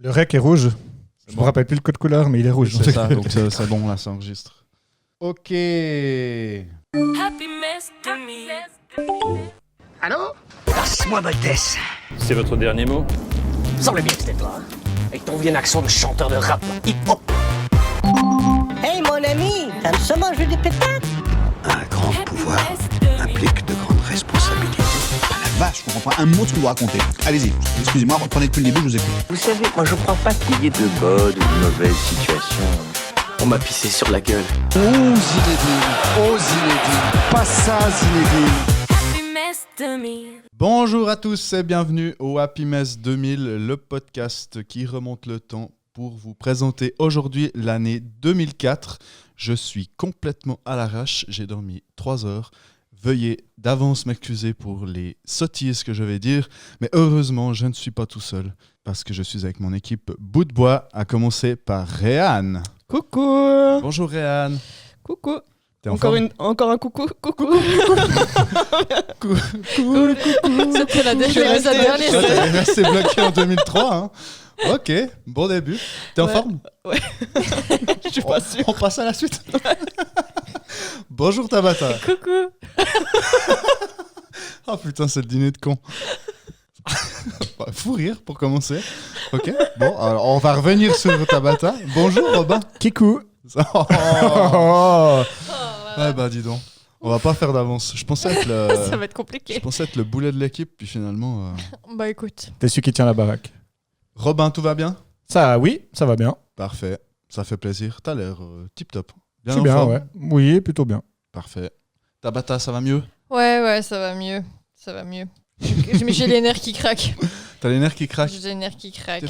Le rec est rouge. Je me rappelle plus le code couleur, mais il est rouge. C'est ça, donc c'est bon, là, ça enregistre. Ok. Allô? Passe-moi Boltès. C'est votre dernier mot? Semble bien que c'était toi, hein? Avec ton vieux accent de chanteur de rap, hip-hop. Hey mon ami, t'aimes ça manger des pétates? Un grand pouvoir implique de grandes responsabilités. Ah la vache, je comprends pas un mot de ce que vous racontez. Allez-y, excusez-moi, reprenez depuis le début, je vous écoute. Vous savez, moi je prends pas Qu'il y ait de bonnes ou de mauvaises situations, on m'a pissé sur la gueule. Oh Zinedine, pas ça Zinedine. Bonjour à tous et bienvenue au Happy Mess 2000, le podcast qui remonte le temps pour vous présenter aujourd'hui l'année 2004. Je suis complètement à l'arrache, j'ai dormi 3 heures. Veuillez d'avance m'excuser pour les sottises que je vais dire, mais heureusement, je ne suis pas tout seul, parce que je suis avec mon équipe bout de bois, à commencer par Réan. Coucou. Bonjour Réan. Coucou. T'es en Encore forme un coucou. Coucou. C'était la dernière Tu es resté bloqué en 2003. Hein. Ok, bon début. T'es en forme? Ouais. Je suis pas sûr. On passe à la suite. Bonjour Tabata. Coucou. Oh putain, c'est le dîner de con. Fou rire pour commencer. Ok, bon, alors on va revenir sur Tabata. Bonjour Robin. Kikou. Oh. Ouais, bah dis donc. On va pas faire d'avance. Je pensais être Ça va être compliqué. le boulet de l'équipe, puis finalement. Bah écoute. T'es celui qui tient la baraque. Robin, tout va bien? Ça, oui, ça va bien. Parfait, ça fait plaisir. T'as l'air tip top. Je suis bien, ouais. Oui, plutôt bien. Parfait. Tabata, ça va mieux? Ouais, ça va mieux. Ça va mieux. J'ai les nerfs qui craquent. T'as les nerfs qui craquent? J'ai les nerfs qui craquent.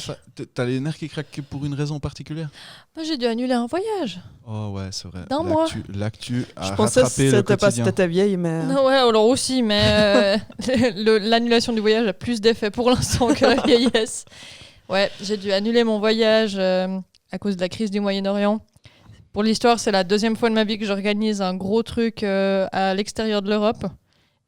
T'as les nerfs qui craquent pour une raison particulière? Moi, j'ai dû annuler un voyage. Oh ouais, c'est vrai. D'un mois. L'actu a Je pensais rattrapé que le c'était pas quotidien. c'était ta vieille, mais. Non, ouais, alors aussi, mais l'annulation du voyage a plus d'effet pour l'instant que la vieillesse. Ouais, j'ai dû annuler mon voyage à cause de la crise du Moyen-Orient. Pour l'histoire, c'est la 2e fois de ma vie que j'organise un gros truc à l'extérieur de l'Europe.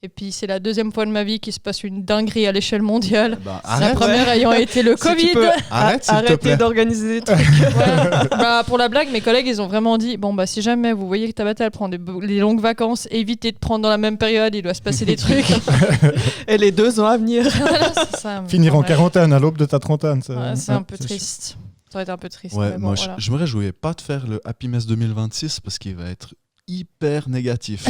Et puis, c'est la 2e fois de ma vie qu'il se passe une dinguerie à l'échelle mondiale. Bah, La première ayant été le Covid. Tu peux Arrête, s'il te plaît. arrêter d'organiser des trucs. Ouais. Bah, pour la blague, mes collègues, ils ont vraiment dit bon, bah, si jamais vous voyez que Tabata elle prend des longues vacances, évitez de prendre dans la même période, il doit se passer des trucs. Et les 2 ans à venir. Voilà, c'est ça. Finir en Bref. quarantaine à l'aube de ta trentaine. Ouais, c'est un peu triste. Ça aurait été un peu triste. Ouais, mais bon, moi, voilà. je me réjouis pas de faire le Happy Mess 2026 parce qu'il va être hyper négatif.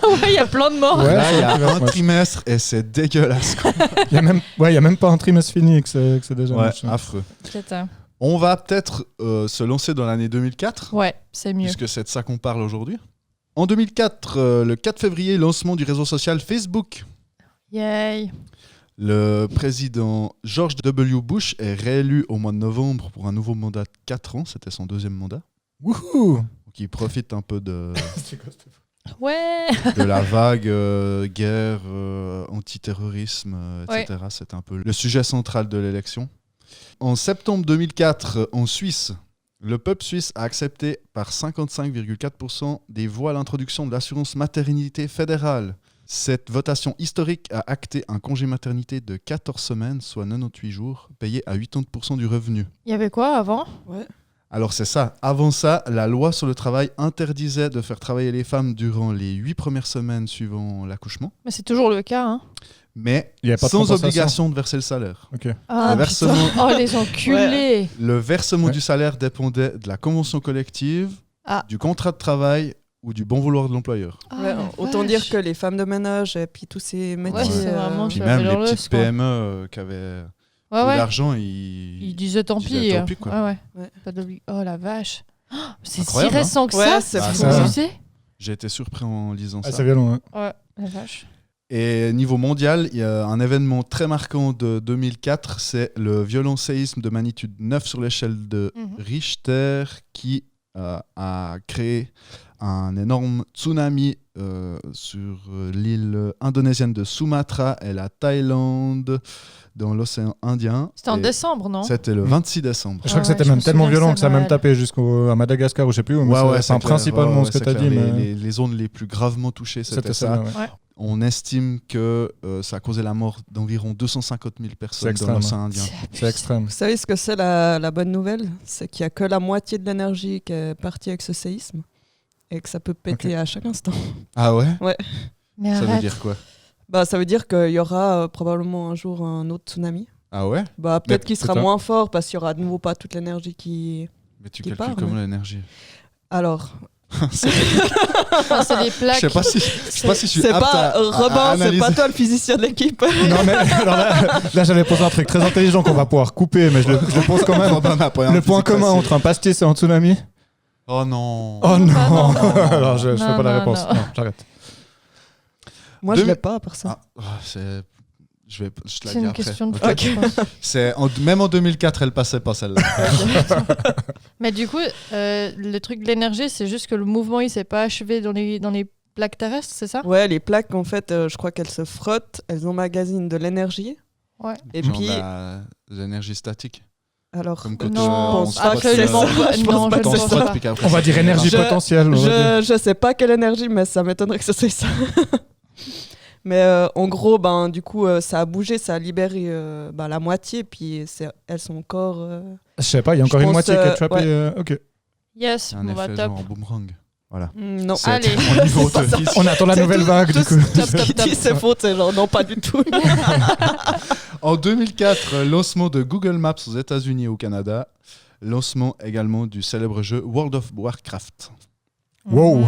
Ouais, il y a plein de morts. Ouais, Là, il y a ça va être un moche. trimestre et c'est dégueulasse. Quoi. Il y a même pas un trimestre fini que c'est déjà Ouais, moche. affreux. C'est ça. On va peut-être se lancer dans l'année 2004, Ouais, c'est mieux. puisque c'est de ça qu'on parle aujourd'hui. En 2004, le 4 février, lancement du réseau social Facebook. Yay. Le président George W. Bush est réélu au mois de novembre pour un nouveau mandat de 4 ans. C'était son 2e mandat. Wouhou. Donc il profite un peu de Ouais. la vague guerre, antiterrorisme, etc. C'est un peu le sujet central de l'élection. En septembre 2004, en Suisse, le peuple suisse a accepté par 55,4% des voix l'introduction de l'assurance maternité fédérale. Cette votation historique a acté un congé maternité de 14 semaines, soit 98 jours, payé à 80% du revenu. Il y avait quoi avant? Alors c'est ça. Avant ça, la loi sur le travail interdisait de faire travailler les femmes durant les 8 premières semaines suivant l'accouchement, Mais c'est toujours le cas, hein. mais Il y a pas de sans compensation. obligation de verser le salaire. Ok. Ah, Le versement- putain. Oh, les enculés. Le versement Ouais. du salaire dépendait de la convention collective, Ah. du contrat de travail ou du bon vouloir de l'employeur. Ah, Ouais, la autant vache. dire que les femmes de ménage et puis tous ces métiers. Ouais, c'est vraiment Puis tu même avais les leur petites leçon, quoi. PME qui avaient Ouais, de ouais. l'argent, Il disait tant il pis. disait tant pis, quoi. Ouais. Ouais. Pas oh la vache. Oh, c'est Incroyable, si récent que Ouais, ça. c'est Ah, fou. ça. Tu sais? J'ai été surpris en lisant Ah, ça. c'est violent. Hein. Ouais, la vache. Et niveau mondial, il y a un événement très marquant de 2004, c'est le violent séisme de magnitude 9 sur l'échelle de Richter qui a créé un énorme tsunami sur l'île indonésienne de Sumatra et la Thaïlande dans l'océan Indien. C'était en Et décembre, non? C'était le 26 décembre. Je crois que ouais, c'était je même me tellement souviens de violent ça que ça a même mal. tapé jusqu'à Madagascar ou je sais plus. Mais Ouais, c'est clair. principalement Ouais, ce que c'est tu as clair. dit. Les, Mais les zones les plus gravement touchées, c'était ça. celle-là, ouais. Ouais. On estime que ça a causé la mort d'environ 250 000 personnes dans l'océan Indien. C'est extrême. Vous savez ce que c'est la bonne nouvelle? C'est qu'il n'y a que la moitié de l'énergie qui est partie avec ce séisme et que ça peut péter à chaque instant. Ah ouais? Ouais. Mais Ça veut arrête. dire quoi? Bah, ça veut dire qu'il y aura probablement un jour un autre tsunami. Ah ouais? Bah, peut-être qu'il sera putain. moins fort parce qu'il y aura de nouveau pas toute l'énergie qui... Mais tu Qui calcules part, comment mais- l'énergie? Alors, Enfin, c'est des plaques. Je sais pas si je suis c'est apte pas à Robin, c'est analyser. pas toi le physicien de l'équipe. Non, mais alors là, j'allais poser un truc très intelligent qu'on va pouvoir couper, mais je le pose quand même. Robin n'a pas un Le point physique commun facile. entre un pastis et un tsunami. Oh non. Oh non, Ah, non. Alors je fais Non, pas la non, réponse. non. Non, j'arrête. Moi, je Deux- l'ai pas à part ça. C'est... Je te la C'est dis une après. question de Ok. plaques, je pense. Même en 2004, elle passait pas celle-là. Mais du coup, le truc de l'énergie, c'est juste que le mouvement, il s'est pas achevé dans les plaques terrestres, c'est ça? Ouais, les plaques, en fait, je crois qu'elles se frottent, elles emmagasinent de l'énergie. Ouais. Et Genre puis, l'énergie statique. alors, Comme quand Non, on pense se pas frotte, que c'est absolument ça. pas. Je Non, pense pas je que ne c'est pense ça. pas. puis qu'après, On va ça dire se énergie démarre. potentielle. on va dire. je sais pas quelle énergie, mais ça m'étonnerait que ce soit ça. Mais en gros, ben, du coup, ça a bougé, ça a libéré la moitié, puis elles sont encore... Je sais pas, il y a encore Je une pense, moitié qui est trappée. ouais. Ok. Yes, C'est un on va effet top. genre boomerang. Voilà. Non. C'est Allez. au niveau C'est pas de ça. On attend la C'est nouvelle tout- vague du tout coup. ce qui dit c'est faux, c'est genre non, pas du tout. En 2004, lancement de Google Maps aux États-Unis et au Canada. Lancement également du célèbre jeu World of Warcraft. Wow.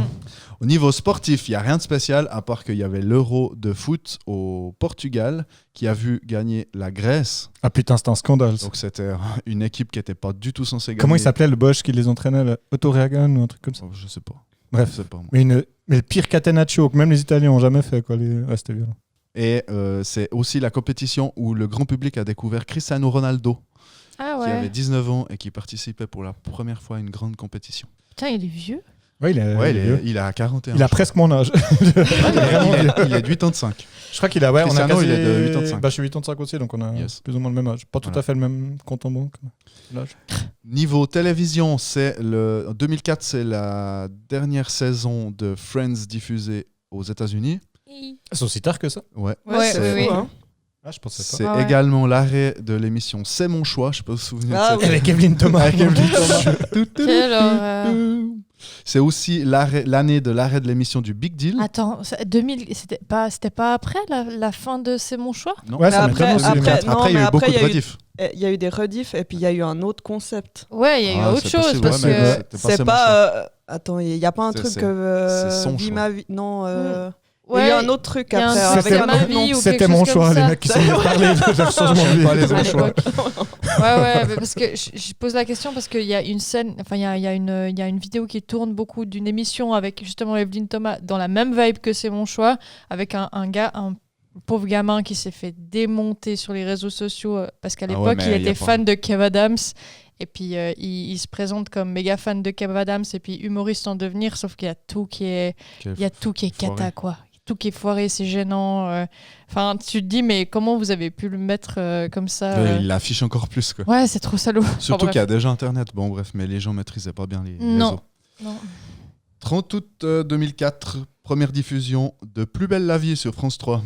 Au niveau sportif, il n'y a rien de spécial à part qu'il y avait l'Euro de foot au Portugal qui a vu gagner la Grèce. Ah putain, c'est un scandale. ça. Donc c'était une équipe qui n'était pas du tout censée gagner. Comment il s'appelait le Bosch qui les entraînait là Otto Reagan ou un truc comme ça? Oh, je sais pas. Bref. Je sais pas, moi. Mais le pire catenaccio que même les Italiens ont jamais fait. Quoi. Ouais, c'était violent. Et c'est aussi la compétition où le grand public a découvert Cristiano Ronaldo, Ah qui avait ouais. 19 ans et qui participait pour la première fois à une grande compétition. Putain, il est vieux. Ouais, il est, Ouais, il est vieux. il a 41. Il a je crois. presque mon âge. Il est de 85. Je crois qu'il a, ouais, on a Cristiano, quasi... il est de 85. Bah, je suis 85 aussi, donc on a Yes. plus ou moins le même âge. Pas tout Voilà. à fait le même compte en banque. L'âge. Niveau télévision, en 2004, c'est la dernière saison de Friends diffusée aux États-Unis. C'est aussi tard que ça? Ouais. Ouais, c'est oui, oui. fou, hein. Ah, je pensais pas. C'est Ah ouais. également l'arrêt de l'émission C'est mon choix. Je sais pas si vous vous souvenez Ah de cette. oui. Avec Evelyne Thomas. Avec Evelyne Thomas. Quelle horreur. C'est aussi l'année de l'arrêt de l'émission du Big Deal. Attends, 2000, c'était pas après la fin de C'est mon choix? Non. Ouais, ça Mais m'étonne aussi. après- mais- non, Après, il y a mais eu beaucoup après, de il y a eu- rediff. Il y a eu des rediffs et puis il y a eu un autre concept. Ouais, il y a eu Ah, autre c'est chose possible, parce ouais, mais que. c'était C'est C'est pas... attends, il n'y a pas un C'est- truc c'est- que... c'est son Vie choix. ma vie... Non, il y Ouais, a eu un autre truc il y a un après. système avec C'était un ma autre vie nom. ou C'était quelque mon chose choix, comme les ça. mecs qui sont venus parler de leur changement de vie. Pas les À choix. l'époque. Ouais, mais parce que je pose la question parce qu'il y a une scène, enfin il y a une vidéo qui tourne beaucoup d'une émission avec justement Evelyne Thomas dans la même vibe que C'est mon choix, avec un pauvre gamin qui s'est fait démonter sur les réseaux sociaux parce qu'à Ah ouais, l'époque mais il y a était pas- fan de Kev Adams. Et puis il se présente comme méga fan de Kev Adams et puis humoriste en devenir, sauf qu'il y a tout qui est Foiré. cata quoi. Tout qui est foiré, c'est gênant. Enfin, tu te dis mais comment vous avez pu le mettre comme ça Il l'affiche encore plus, quoi. Ouais, c'est trop salaud. Surtout Enfin, bref. qu'il y a déjà Internet. Bon, bref, mais les gens maîtrisaient pas bien les Non. réseaux. Non. 30 août 2004, première diffusion de Plus belle la vie sur France 3.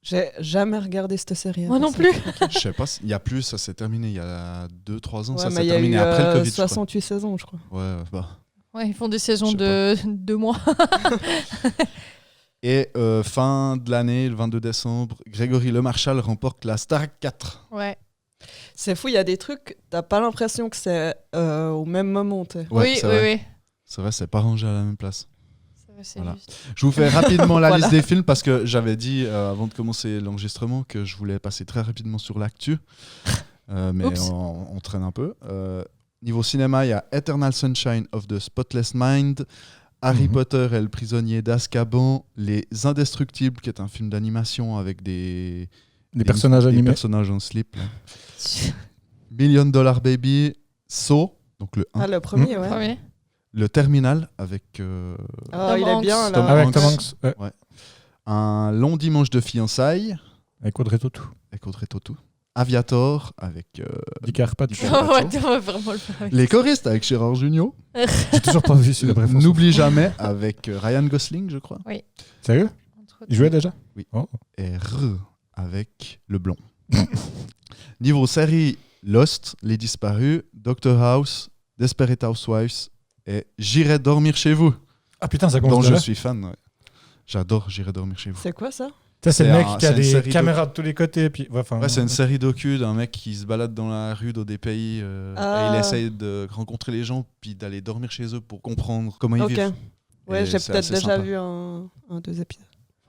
J'ai jamais regardé cette série. Moi non plus. Je sais pas, il y a plus, ça s'est terminé il y a 2-3 ans. Ouais, Ça mais s'est il y a eu terminé après le Covid, je crois. 68 saisons, je crois. Ouais, bah. Ouais, ils font des saisons Je de 2 mois. Et fin de l'année, le 22 décembre, Grégory Lemarchal remporte la Starac 4. Ouais. C'est fou, il y a des trucs, t'as pas l'impression que c'est au même moment. Ouais, oui, c'est oui, vrai. oui. C'est vrai, c'est pas rangé à la même place. C'est vrai, c'est Voilà. juste. Je vous fais rapidement la Voilà. liste des films parce que j'avais dit avant de commencer l'enregistrement que je voulais passer très rapidement sur l'actu. Mais Oups. on traîne un peu. Niveau cinéma, il y a Eternal Sunshine of the Spotless Mind, Harry Mhm. Potter et le prisonnier d'Azkaban, Les Indestructibles, qui est un film d'animation avec des personnages des animés. personnages en slip. Là. $1 Million Baby, Saw, donc le 1. Ah, le premier, ouais. Premier. Le Terminal avec Ah, Tom il est Hanks. bien, Tom là. Avec Hanks. Tom Hanks. Ouais. Un long dimanche de fiançailles Avec Audrey Tautou. avec Audrey Tautou. Aviator avec Di Carpaccio. Carpaccio. Ouais, on va vraiment le faire. Les choristes avec Gérard Jugnot. J'ai toujours pas vu celui-là. Bref, on s'en N'oublie jamais avec Ryan Gosling, je crois. fout. Sérieux? Il jouait déjà? Oui. Oh. Et avec le blond. Niveau série, Lost, Les Disparus, Doctor House, Desperate Housewives et J'irai dormir chez vous, Ah putain, ça dont commence je déjà. suis fan. Ouais. J'adore J'irai dormir chez vous. C'est quoi ça? Ça, c'est le C'est mec un- qui a c'est une des série caméras de tous les côtés. Puis... Enfin, Ouais, c'est une série docu d'un mec qui se balade dans la rue dans des pays et il essaye de rencontrer les gens puis d'aller dormir chez eux pour comprendre comment ils Ok. vivent. Ouais, Et j'ai c'est peut-être assez déjà sympa. vu un, deux épisodes.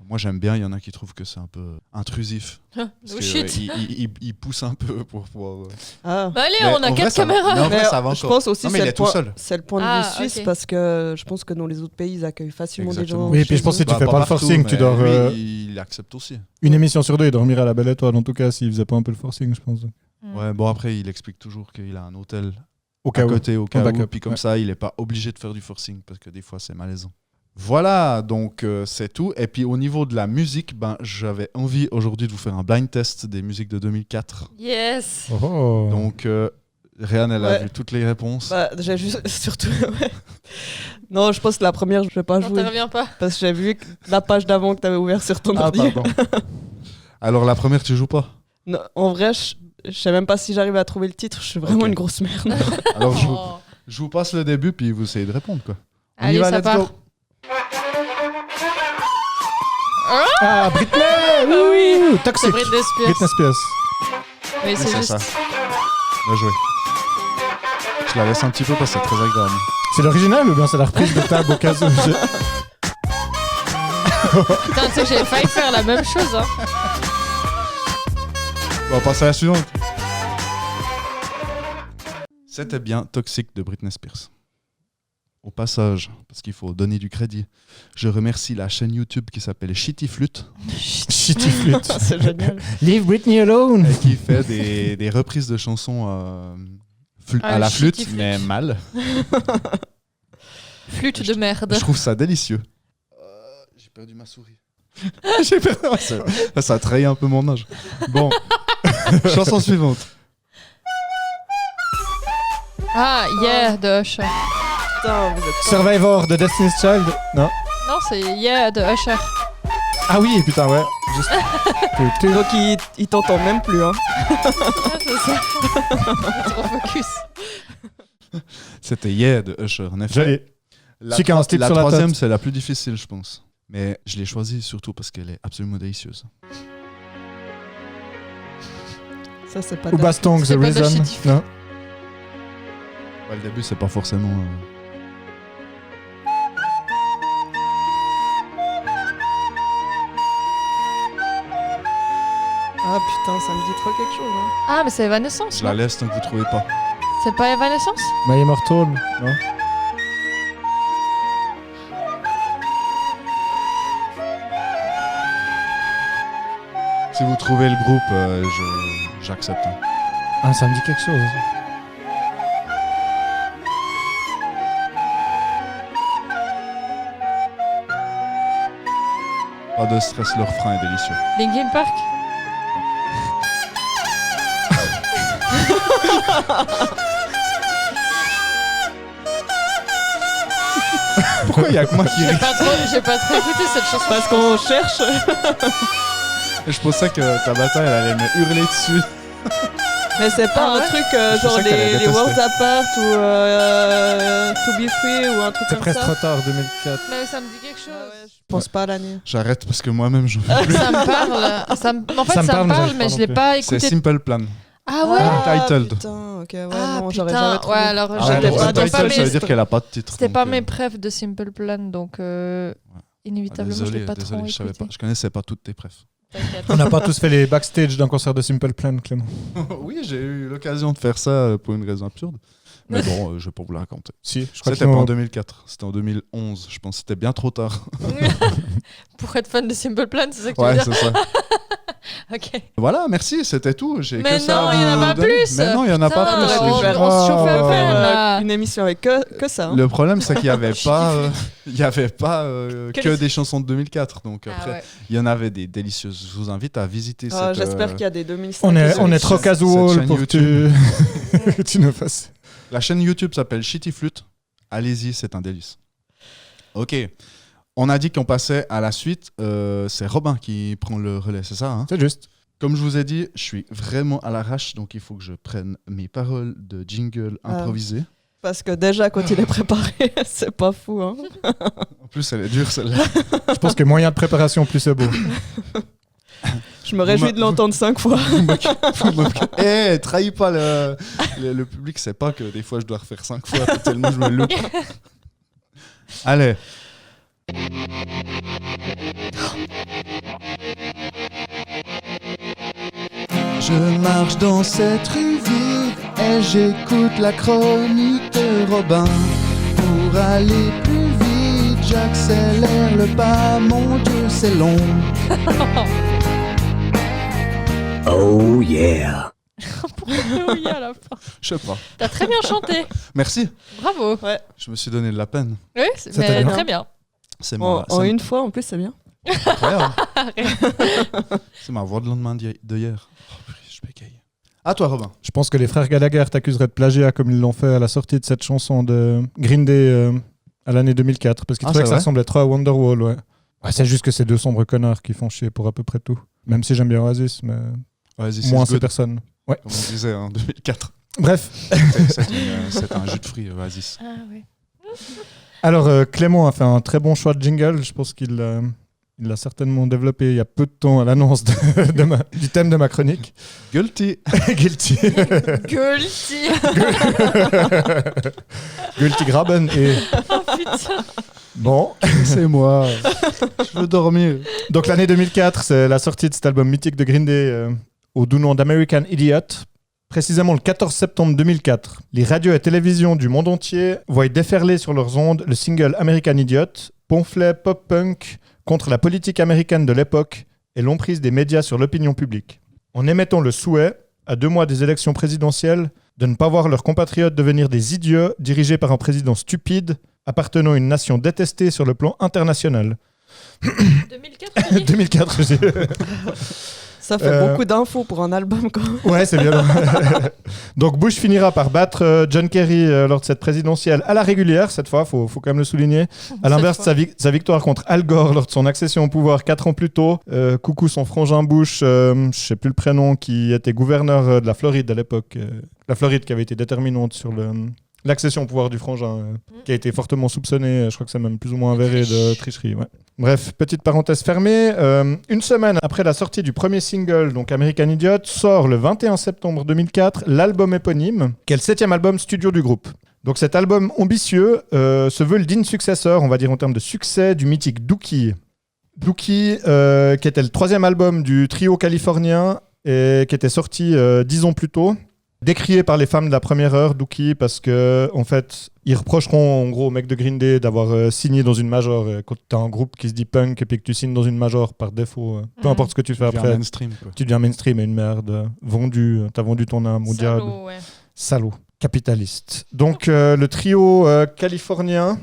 Moi j'aime bien, il y en a qui trouvent que c'est un peu intrusif. Parce Oh que, shit. il pousse un peu pour pouvoir... Ah. Bah allez, Mais on en a vrai, 4 ça va. caméras. Mais en vrai, Mais ça va je encore. pense aussi Non, que mais il c'est est tout seul. c'est le point de Ah, vue suisse ok. parce que je pense que dans les autres pays, ils accueillent facilement Exactement. des gens. Oui, et puis chez je pense eux. que tu fais pas le partout, forcing, tu mais dors lui, il accepte aussi. une émission sur deux, il dormirait à la Belle Étoile, en tout cas, s'il faisait pas un peu le forcing, je pense. Ouais, bon après il explique toujours qu'il a un hôtel Au à cas où. côté au cas où, backup, puis comme ouais. ça il est pas obligé de faire du forcing parce que des fois c'est malaisant. Voilà, donc c'est tout. Et puis au niveau de la musique, ben, j'avais envie aujourd'hui de vous faire un blind test des musiques de 2004. Yes. Oh. Donc Réan, elle a Ouais. vu toutes les réponses. Bah, j'ai juste surtout. Ouais. Non, je pense que la première, je vais pas Non, jouer t'en reviens pas. parce que j'ai vu la page d'avant que t'avais ouvert sur ton Ah, ordi. pardon. Alors la première, tu joues pas. Non, en vrai, je sais même pas si j'arrive à trouver le titre. Je suis vraiment Ok. une grosse merde. Alors Oh. je vous passe le début, puis vous essayez de répondre quoi. On y Allez, va, ça let's part. go. Ah, Britney oui. Ouh, C'est Toxic Britney Spears. Britney Spears. Oui, Mais c'est c'est juste. ça. Bien joué. Je la laisse un petit peu parce que c'est très agréable. C'est l'original ou bien c'est la reprise de Tab au cas où Putain, tu sais que j'avais failli faire la même chose. Hein. On va passer à la suivante. C'était bien Toxic de Britney Spears. Au passage, parce qu'il faut donner du crédit, je remercie la chaîne YouTube qui s'appelle Shitty Flute Shitty Flute. C'est génial. Leave Britney alone. et qui fait des reprises de chansons à la flûte, Shitty Flute. mais mal. Flûte de merde. Je trouve ça délicieux. J'ai perdu ma souris. J'ai perdu ma souris. Ça a trahi un peu mon âge. Bon, chanson suivante. Ah, Yeah de Usher. Putain, vous êtes. Survivor de Destiny's Child. Non. Non, c'est Yeah de Usher. Ah oui, putain, ouais. Juste. Donc il t'entend même plus. Hein. Ah, c'est ça. Trop focus. C'était Yeah de Usher, en effet. Joli. La, Celui qui a un slip la sur la troisième, tête. c'est la plus difficile, je pense. Mais je l'ai choisie surtout parce qu'elle est absolument délicieuse. Ça, c'est pas Ou Bastong, The C'est pas de Reason. Shitty Flute. Non. Ouais, le début, c'est pas forcément... Ah putain, ça me dit trop quelque chose. Hein. Ah, mais c'est Evanescence. Je la non laisse tant que vous trouvez pas. C'est pas Evanescence? My Immortal. Non. Si vous trouvez le groupe, j'accepte. Ah, ça me dit quelque chose. Pas de stress, le refrain est délicieux. Linkin Park? Pourquoi il y a que moi qui ris? J'ai pas trop écouté cette chanson. Parce qu'on cherche. Je pensais que Tabata, elle allait me hurler dessus. Mais c'est pas Ah ouais un truc Je genre sais qu'elle a les détesté. Worlds Apart ou To Be Free ou un truc C'est comme presque ça. trop tard, 2004. Mais ça me dit quelque chose. Je pense pas à l'année. J'arrête parce que moi-même, je veux plus. Ça me parle. En fait, Ça me ça parle, me mais parle, j'arrive mais pas je non l'ai plus. pas C'est écouté. Simple Plan. Ah ouais? Untitled. Putain, ok, ouais, Ah non, j'aurais jamais putain, trouvé. ouais, alors Ah, j'étais alors, pas dans Untitled, mes- ça veut dire qu'elle a pas de titre. C'était donc, pas mes prefs de Simple Plan, donc inévitablement je Désolé, l'ai pas désolé, trop je savais écouté. pas. Je connaissais pas toutes tes prefs. T'inquiète. On n'a pas tous fait les backstage d'un concert de Simple Plan, Clément. Oui, j'ai eu l'occasion de faire ça pour une raison absurde. Mais bon, je vais pas vous la raconter. Si, je crois C'était pas en que 2004, c'était en 2011. Je pense que c'était bien trop tard. Pour être fan de Simple Plan, c'est ça que tu veux Ouais, dire? c'est ça. Ok. Voilà, merci, c'était tout. J'ai Mais que ça non, à il y en vous a pas donner. plus. Mais non, il y en a Putain, pas plus. on aurait pu faire- on se chauffait un peu, là. Une émission avec que ça. Hein. Le problème, c'est qu'il n'y avait Je pas, il y avait pas Quel- que des chansons de 2004. Donc Ah après, ouais. il y en avait des délicieuses. Je vous invite à visiter Ah, cette. J'espère qu'il y a des 2005. on est cette trop chaîne casual pour que YouTube. que tu nous fasses. La chaîne YouTube s'appelle Shitty Flute. Allez-y, c'est un délice. Ok. On a dit qu'on passait à la suite. C'est Robin qui prend le relais, c'est ça, hein? C'est juste. Comme je vous ai dit, je suis vraiment à l'arrache, donc il faut que je prenne mes paroles de jingle improvisées. Parce que déjà, quand il est préparé, c'est pas fou. Hein. En plus, elle est dure, celle-là. Je pense que moyen de préparation, plus c'est beau. Je me réjouis de l'entendre 5 fois. Trahis pas le public, c'est pas que des fois je dois refaire 5 fois tellement je me loupe. Allez. Je marche dans cette rue vide et j'écoute la chronique de Robin. Pour aller plus vite, j'accélère le pas, mon Dieu, c'est long. Oh yeah. Pourquoi oui à la fin? Je sais pas. T'as très bien chanté. Merci. Bravo. Ouais. Je me suis donné de la peine. Oui, C'était bien. très bien. C'est En une fois, en plus, c'est bien. incroyable. C'est ma voix de lendemain de hier. Oh, je bégaye. À toi, Robin. Je pense que les frères Gallagher t'accuseraient de plagiat comme ils l'ont fait à la sortie de cette chanson de Green Day à l'année 2004. Parce qu'ils trouvaient que ça ressemblait trop à Wonderwall. Ouais. C'est juste que c'est deux sombres connards qui font chier pour à peu près tout. Même si j'aime bien Oasis, mais moins ces personnes. Ouais. Comme on disait en 2004. Bref. C'est un jus de fruits, Oasis. Ah oui. Alors, Clément a fait un très bon choix de jingle. Je pense qu'il l'a certainement développé il y a peu de temps à l'annonce du thème de ma chronique. Guilty. Guilty. Guilty. Guilty Graben et... Oh putain. Bon. C'est moi. Je veux dormir. Donc l'année 2004, c'est la sortie de cet album mythique de Green Day au doux nom d'American Idiot. Précisément le 14 septembre 2004, les radios et télévisions du monde entier voient déferler sur leurs ondes le single American Idiot, pamphlet pop-punk contre la politique américaine de l'époque et l'emprise des médias sur l'opinion publique. En émettant le souhait, à 2 mois des élections présidentielles, de ne pas voir leurs compatriotes devenir des idiots dirigés par un président stupide, appartenant à une nation détestée sur le plan international. 2004. 2004, j'ai... Ça fait beaucoup d'infos pour un album quand même. Ouais, c'est bien. Donc Bush finira par battre John Kerry lors de cette présidentielle à la régulière, cette fois, faut quand même le souligner. À l'inverse de sa victoire contre Al Gore lors de son accession au pouvoir 4 ans plus tôt. Coucou son frangin Bush, je sais plus le prénom, qui était gouverneur de la Floride à l'époque. La Floride qui avait été déterminante sur l'accession au pouvoir du frangin, qui a été fortement soupçonné, je crois que c'est même plus ou moins avéré de tricherie. Ouais. Bref, petite parenthèse fermée. Une semaine après la sortie du premier single, donc American Idiot, sort le 21 septembre 2004 l'album éponyme, qui est le 7e album studio du groupe. Donc cet album ambitieux se veut le digne successeur, on va dire en termes de succès, du mythique Dookie. Dookie, qui était le 3e album du trio californien et qui était sorti 10 ans plus tôt. Décrié par les femmes de la première heure, Dookie, parce que en fait, ils reprocheront en gros au mec de Green Day d'avoir signé dans une major. Quand tu as un groupe qui se dit punk et puis que tu signes dans une major par défaut, peu importe ce que tu fais après, mainstream, quoi. tu deviens mainstream et une merde. Vendu, t'as vendu ton âme au diable. Ouais. Salaud, capitaliste. Donc le trio californien,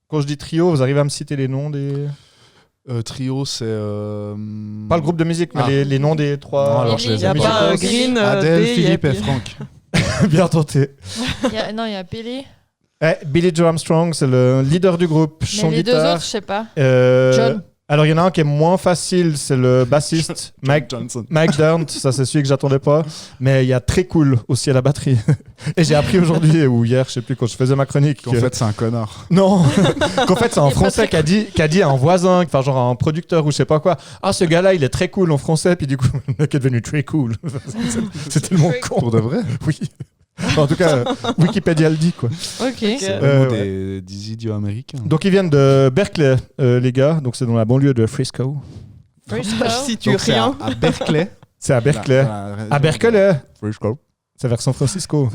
quand je dis trio, vous arrivez à me citer les noms des... Trio, c'est... Pas le groupe de musique, mais les noms des 3... Non, alors je les ai Il y a pas Green, Adèle, Day, Philippe et et puis- Franck. Bien tenté. Il y a Billy. Billy Joe Armstrong, c'est le leader du groupe, Mais chant les deux guitare. autres, je sais pas. John. Alors il y en a un qui est moins facile, c'est le bassiste Mike Dirnt, ça c'est celui que j'attendais pas, mais il y a Très Cool aussi à la batterie. Et j'ai appris aujourd'hui ou hier, je sais plus, quand je faisais ma chronique. En fait, c'est un connard. Non, qu'en fait c'est un français qui a dit à un voisin, enfin genre à un producteur ou je sais pas quoi, ah ce gars-là il est très cool en français, puis du coup le mec est devenu très cool. C'est tellement con. Pour de vrai. Oui. En tout cas, Wikipédia le dit quoi. Ok. C'est ouais. des idiots américains. Donc ils viennent de Berkeley, les gars, donc c'est dans la banlieue de Frisco. Je situe Donc, c'est rien. à Berkeley. C'est à Berkeley. À Berkeley. Frisco. C'est vers San Francisco.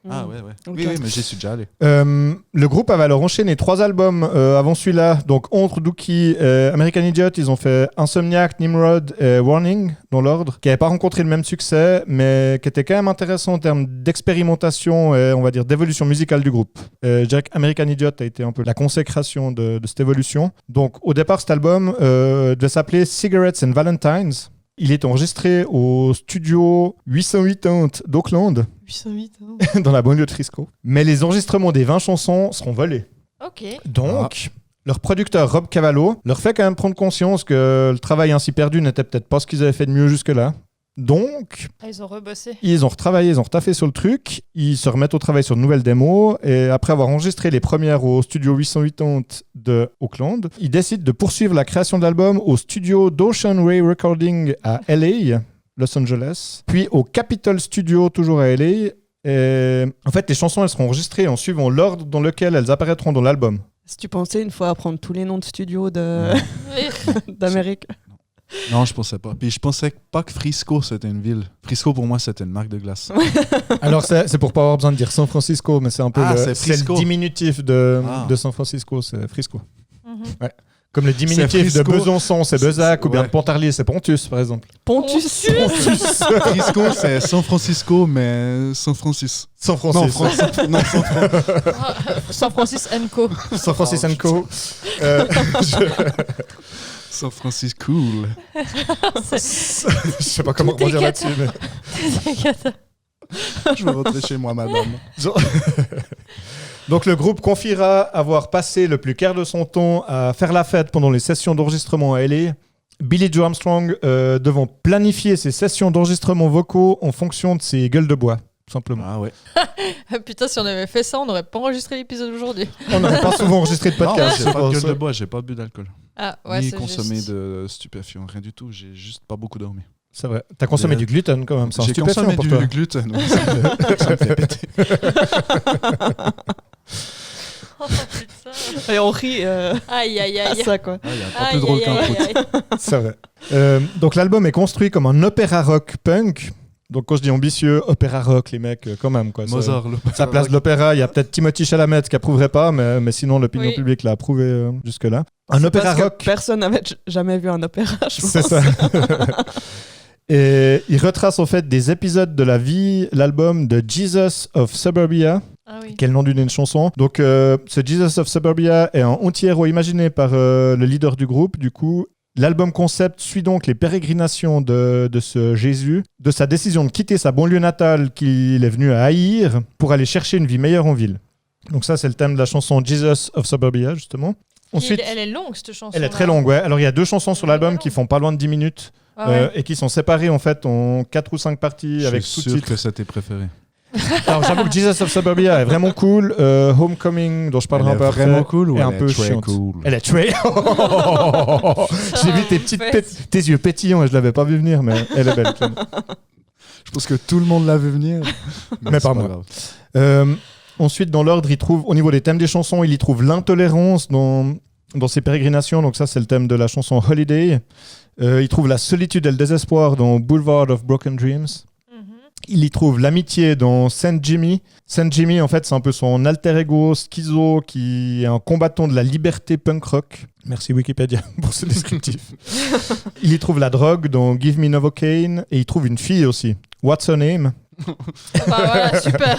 Ah ouais. Ok. Oui, mais j'y suis déjà allé. Le groupe avait alors enchaîné 3 albums avant celui-là. Donc entre Dookie et American Idiot, ils ont fait Insomniac, Nimrod et Warning dans l'ordre, qui n'avaient pas rencontré le même succès, mais qui était quand même intéressant en termes d'expérimentation et on va dire d'évolution musicale du groupe. Je dirais qu'American Idiot a été un peu la consécration de cette évolution. Donc au départ, cet album devait s'appeler Cigarettes and Valentines. Il est enregistré au studio 880 d'Auckland, 808. dans la banlieue de Frisco. Mais les enregistrements des 20 chansons seront volés. Ok. Donc, Leur producteur Rob Cavallo leur fait quand même prendre conscience que le travail ainsi perdu n'était peut-être pas ce qu'ils avaient fait de mieux jusque-là. Donc, Ils ont rebossé. ils ont retravaillé, ils ont retaffé sur le truc, ils se remettent au travail sur de nouvelles démos, et après avoir enregistré les premières au studio 880 de Auckland, ils décident de poursuivre la création de l'album au studio d'Ocean Ray Recording à LA, Los Angeles, puis au Capitol Studio, toujours à LA. Et en fait, les chansons, elles seront enregistrées en suivant l'ordre dans lequel elles apparaîtront dans l'album. Si tu pensais une fois apprendre tous les noms de studios d'Amérique. Non, je pensais pas. Puis je pensais pas que Frisco c'était une ville. Frisco pour moi c'était une marque de glace. Alors c'est pour pas avoir besoin de dire San Francisco, mais c'est un peu c'est le diminutif de San Francisco, c'est Frisco. Ouais. Comme le diminutif de Besançon, c'est Bezac, ou bien de Pontarlier, c'est Pontus, par exemple. Pontus. Frisco, c'est San Francisco, mais San Francis. San Francis. Non, San Francis & Co. San Francis & Co. San Francis cool. Je sais pas comment rebondir là-dessus, mais... Je vais rentrer chez moi, madame. Donc le groupe confiera avoir passé le plus clair de son temps à faire la fête pendant les sessions d'enregistrement à LA. Billy Joe Armstrong devant planifier ses sessions d'enregistrement vocaux en fonction de ses gueules de bois, tout simplement. Ah ouais. Putain, si on avait fait ça, on n'aurait pas enregistré l'épisode aujourd'hui. On n'aurait pas souvent enregistré de podcast. J'ai pas de gueule de bois, j'ai pas bu d'alcool. Ah, ouais, ni c'est consommé juste. de stupéfiants, rien du tout. J'ai juste pas beaucoup dormi. C'est vrai. T'as consommé du gluten quand même, c'est un J'ai stupéfiant consommé pour du toi. gluten. Ouais, ça me fait péter. Oh putain. Et on rit Aïe, aïe, à aïe. ça, quoi. Ah, y a pas plus drôle qu'un prout. C'est vrai. Donc l'album est construit comme un opéra rock punk. Donc quand je dis ambitieux, opéra rock, les mecs, quand même. Quoi. Mozart, Ça place de l'opéra. Il y a peut-être Timothy Chalamet qui approuverait pas, mais sinon l'opinion Oui. publique l'a approuvé jusque-là. Un C'est opéra parce que rock. personne n'avait jamais vu un opéra, je pense. C'est ça. Et il retrace en fait des épisodes de la vie, l'album de Jesus of Suburbia. Ah oui. Quel nom d'une chanson. Donc ce Jesus of Suburbia est un anti-héros imaginé par le leader du groupe. Du coup, l'album concept suit donc les pérégrinations de ce Jésus, de sa décision de quitter sa banlieue natale qu'il est venu à haïr pour aller chercher une vie meilleure en ville. Donc ça, c'est le thème de la chanson Jesus of Suburbia, justement. Ensuite, Elle est longue, cette chanson. elle est très longue, ouais. Alors il y a 2 chansons sur l'album qui font pas loin de 10 minutes Ah ouais. et qui sont séparées en fait en 4 ou 5 parties Je avec suis sûr sous-titres. que c'est tes préférés. Alors j'avoue que Jesus of Suburbia est vraiment cool. Homecoming, dont je parlerai un peu après, vraiment cool ou est un elle peu est très chiante. cool? Elle est très... J'ai vu tes yeux pétillants et je l'avais pas vu venir, mais elle est belle. Clairement. Je pense que tout le monde l'a vu venir. Mais c'est pas moi. grave. Ensuite, dans l'ordre, il trouve, au niveau des thèmes des chansons, il y trouve l'intolérance dans ses pérégrinations. Donc ça, c'est le thème de la chanson Holiday. Il trouve la solitude et le désespoir dans Boulevard of Broken Dreams. Il y trouve l'amitié dans Saint Jimmy. Saint Jimmy, en fait, c'est un peu son alter ego schizo qui est un combattant de la liberté punk rock. Merci Wikipédia pour ce descriptif. Il y trouve la drogue dans Give Me Novocaine et il trouve une fille aussi. What's her name? Bah voilà, super.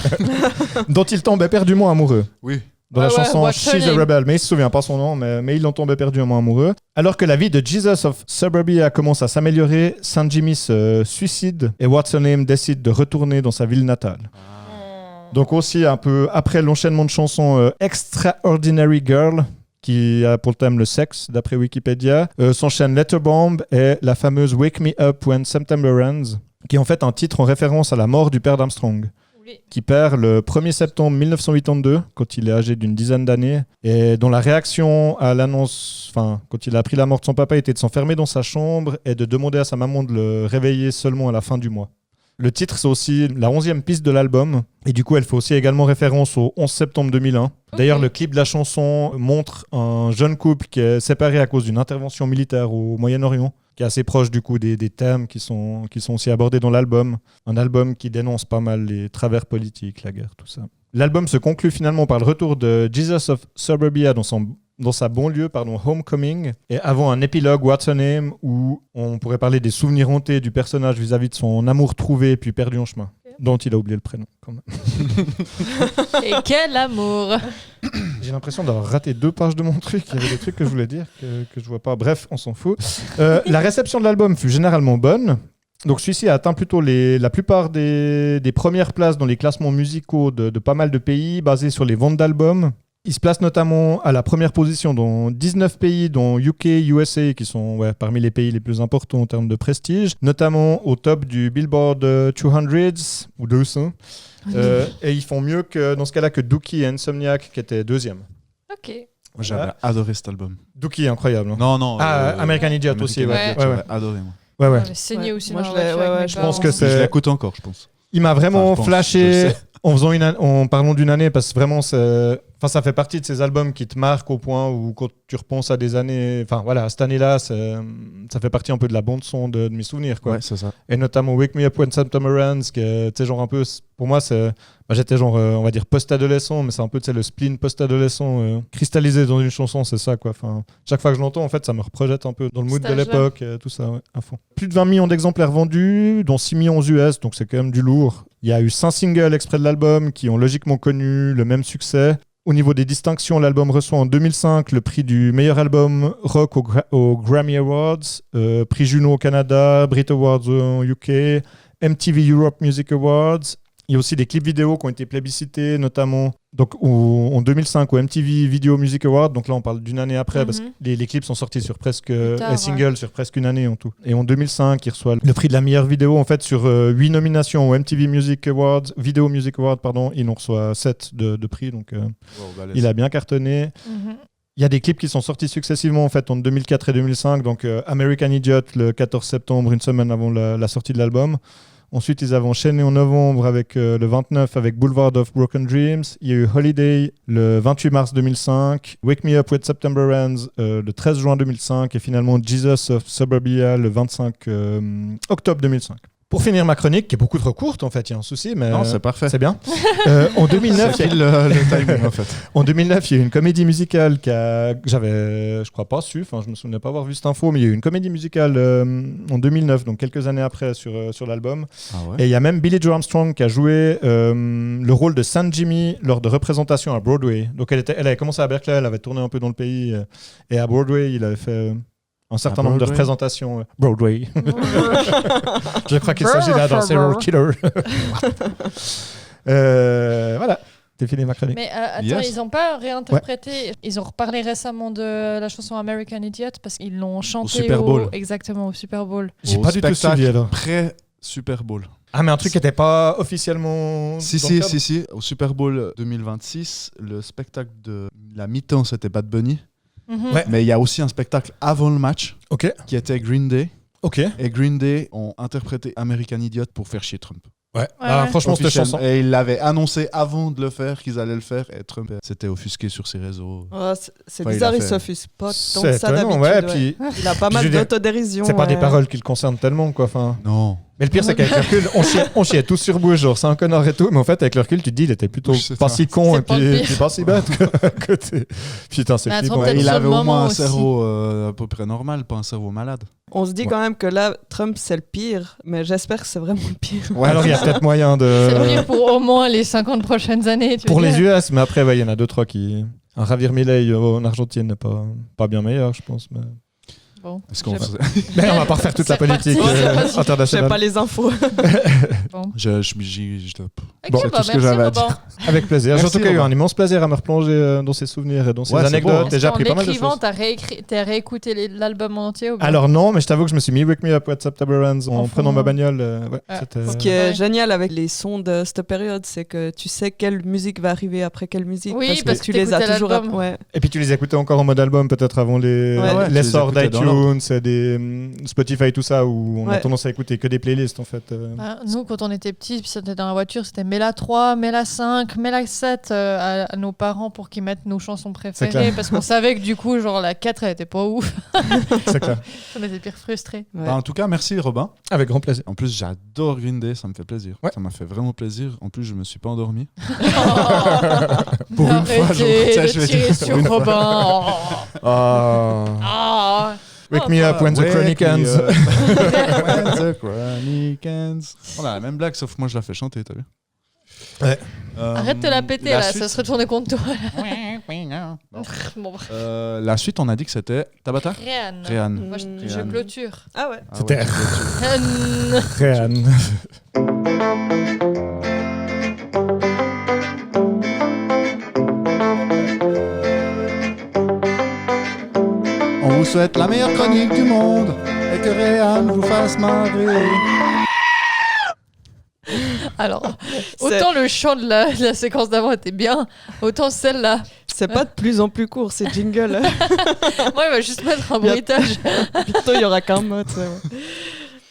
Dont il tombe éperdument amoureux. Oui. Dans la Ouais, chanson What's Her She's a Name. Rebel, mais il se souvient pas son nom, mais il en tombe éperdument amoureux. Alors que la vie de Jesus of Suburbia commence à s'améliorer, Saint Jimmy se suicide et What's Her Name décide de retourner dans sa ville natale. Donc aussi un peu après l'enchaînement de chansons Extraordinary Girl, qui a pour le thème le sexe, d'après Wikipédia, s'enchaîne Letterbomb et la fameuse Wake Me Up When September Ends, qui est en fait un titre en référence à la mort du père d'Armstrong, qui perd le 1er septembre 1982, quand il est âgé d'une dizaine d'années, et dont la réaction à l'annonce, quand il a appris la mort de son papa, était de s'enfermer dans sa chambre et de demander à sa maman de le réveiller seulement à la fin du mois. Le titre, c'est aussi la 11e piste de l'album, et du coup, elle fait aussi également référence au 11 septembre 2001. D'ailleurs, le clip de la chanson montre un jeune couple qui est séparé à cause d'une intervention militaire au Moyen-Orient, qui est assez proche du coup des thèmes qui sont aussi abordés dans l'album. Un album qui dénonce pas mal les travers politiques, la guerre, tout ça. L'album se conclut finalement par le retour de Jesus of Suburbia dans sa banlieue, Homecoming, et avant un épilogue What's Her Name, où on pourrait parler des souvenirs hantés du personnage vis-à-vis de son amour trouvé puis perdu en chemin, dont il a oublié le prénom quand même. Et quel amour. J'ai l'impression d'avoir raté 2 pages de mon truc. Il y avait des trucs que je voulais dire que je vois pas. Bref, on s'en fout. La réception de l'album fut généralement bonne. Donc celui-ci a atteint plutôt la plupart des premières places dans les classements musicaux de pas mal de pays, basés sur les ventes d'albums. Il se place notamment à la première position dans 19 pays, dont UK, USA, qui sont parmi les pays les plus importants en termes de prestige, notamment au top du Billboard 200 ou 200. Et ils font mieux que, dans ce cas-là, que Dookie et Insomniac, qui étaient deuxième. Ok. Moi, j'avais adoré cet album. Dookie, incroyable. Hein. Non. American Idiot aussi. J'avais adoré, moi. Ouais. J'avais saigné aussi Moi, dans je la l'ai- voiture avec mes je parents. pense que Je l'écoute encore, je pense. Il m'a vraiment Enfin, je pense, je flashé le sais. en parlant d'une année, parce que vraiment, ça fait partie de ces albums qui te marquent au point où quand tu repenses à des années, enfin voilà, cette année-là, ça fait partie un peu de la bande-son de mes souvenirs, quoi. Ouais, c'est ça. Et notamment Wake Me Up When September Ends, qui est, tu sais, genre un peu, pour moi, j'étais genre, on va dire post-adolescent, mais c'est un peu, tu sais, le spleen post-adolescent cristallisé dans une chanson, c'est ça, quoi. Enfin, chaque fois que je l'entends, en fait, ça me reprojette un peu dans le mood de Cet âge-là. l'époque, tout ça, ouais, à fond. Plus de 20 millions d'exemplaires vendus, dont 6 millions aux US, donc c'est quand même du lourd. Il y a eu 5 singles exprès de l'album qui ont logiquement connu le même succès. Au niveau des distinctions, l'album reçoit en 2005 le prix du meilleur album rock aux Grammy Awards, prix Juno au Canada, Brit Awards au UK, MTV Europe Music Awards. Il y a aussi des clips vidéo qui ont été plébiscités, notamment donc, en 2005 au MTV Video Music Awards. Donc là, on parle d'une année après, parce que les clips sont sortis sur presque les singles sur presque une année en tout. Et en 2005, il reçoit le prix de la meilleure vidéo en fait sur 8 nominations au MTV Music Awards, Video Music Awards, pardon. Il en reçoit 7 de prix, donc il a bien cartonné. Il y a des clips qui sont sortis successivement en fait en 2004 et 2005. Donc American Idiot le 14 septembre, une semaine avant la sortie de l'album. Ensuite, ils avaient enchaîné en novembre avec le 29 avec Boulevard of Broken Dreams. Il y a eu Holiday le 28 mars 2005, Wake Me Up When September Ends le 13 juin 2005 et finalement Jesus of Suburbia le 25 octobre 2005. Pour finir ma chronique, qui est beaucoup trop courte en fait, il y a un souci, mais Non, c'est parfait. c'est bien. En 2009, C'est le timing en fait. en 2009, il y a eu une comédie musicale que j'avais, je crois pas su, enfin je me souvenais pas avoir vu cette info, mais il y a eu une comédie musicale en 2009, donc quelques années après sur l'album. Ah ouais. Et il y a même Billie Joe Armstrong qui a joué le rôle de Saint Jimmy lors de représentations à Broadway. Donc elle avait commencé à Berkeley, elle avait tourné un peu dans le pays, et à Broadway, il avait fait un certain nombre de représentations. Broadway. Je crois qu'il s'agit là d'un serial killer. Voilà. T'es fini ma chronique. Mais attends, Yes. ils n'ont pas réinterprété. Ils ont reparlé récemment de la chanson American Idiot parce qu'ils l'ont chanté Super Bowl. Exactement, au Super Bowl. J'ai Au pas du tout spectacle suivi alors. Pré-Super Bowl. Ah, mais un truc qui n'était pas officiellement. Si. Au Super Bowl 2026, le spectacle de la mi-temps, c'était Bad Bunny. Ouais. Mais il y a aussi un spectacle avant le match Ok. qui était Green Day. Ok. Et Green Day ont interprété American Idiot pour faire chier Trump. Ouais. Ah, franchement, cette Officiellement. chanson. Et ils l'avaient annoncé avant de le faire qu'ils allaient le faire. Et Trump s'était offusqué sur ses réseaux. Oh, c'est Enfin, il bizarre, a il fait- s'offusque pas tant C'est que ça étonnant, d'habitude. ouais. Puis Il a pas je mal veux dire, d'autodérision. c'est pas des ouais. paroles qui le concernent tellement, quoi. Enfin. Non. Mais le pire, c'est qu'avec le recul, on chiait tous sur Bush, genre c'est un connard et tout. Mais en fait, avec le recul, tu te dis, il était plutôt Oui, c'est pas ça. si con C'est et pas le pire. puis pas si bête. Putain, c'est Mais attends, flippant. peut-être il sur avait le au moment moins un aussi. cerveau à peu près normal, pas un cerveau malade. On se dit Ouais. quand même que là, Trump, c'est le pire, mais j'espère que c'est vraiment le pire. Ouais, alors il y a peut-être moyen C'est le de. pire pour au moins les 50 prochaines années. tu Pour veux les dire. US, mais après, ouais, il y en a 2-3 qui. Un Javier Milei en Argentine n'est pas bien meilleur, je pense. Mais, Bon, Est-ce qu'on je- faisait... mais on va pas refaire toute la C'est parti. politique C'est parti. J'ai internationale. pas les infos. bon. Ok, Bon, c'est bah, tout ce que merci, j'avais à Robin. dire. Avec plaisir. Merci, Surtout qu'il y a eu Robin. un immense plaisir à me replonger dans ses souvenirs et dans ses Ouais, c'est anecdotes. beau, hein. Et j'ai appris En pas mal de l'écrivant, choses. t'as réécouté l'album en entier ou bien Alors non, mais je t'avoue que je me suis mis Wake Me Up When September Ends en En prenant fond. ma bagnole. Ouais, Ah. c'était- Ce qui est Ouais. génial avec les sons de cette période, c'est que tu sais quelle musique va arriver après quelle musique. Oui, parce que tu les as t'écoutais toujours. l'album. Ouais. Et puis tu les écoutais encore en mode album peut-être avant Ouais, tu les l'essor écoutais dans d'iTunes et des Spotify et tout ça où on a Ouais. tendance à écouter que des playlists en fait. Ah, nous, quand on était petits, puis c'était dans la voiture, c'était mets la 3, mets la 5, mets la 7 à nos parents pour qu'ils mettent nos chansons préférées. clair. Parce qu'on savait que du coup, genre la 4, elle était pas ouf. C'est clair. On était pire frustrés. Ouais. Bah, en tout cas, merci Robin. Avec grand plaisir. En plus, j'adore Green Day, ça me fait plaisir. Ouais. Ça m'a fait vraiment plaisir. En plus, je me suis pas endormi. Pour une fois, Arrêtez genre, de je vais tirer dire sur Robin. Oh. Ah. Wake Me Up When the Chronic Ends. When the Chronic Ends. On a la même blague, sauf que moi je la fais chanter, t'as vu? Ouais. Arrête de la péter la là, suite- ça se retourne contre toi. Non. Bon, La suite, on a dit que c'était Tabata? Réan. Réan. Moi, je Réan. clôture. Ah ouais. Ah C'était ouais, Réan. souhaite la meilleure chronique du monde et que Réan vous fasse marrer. Alors, autant le chant de la séquence d'avant était bien, autant celle-là. C'est pas de plus en plus court, c'est jingle. Moi, il va juste mettre un bruitage. Bientôt, il y aura qu'un mot. tu sais, ouais.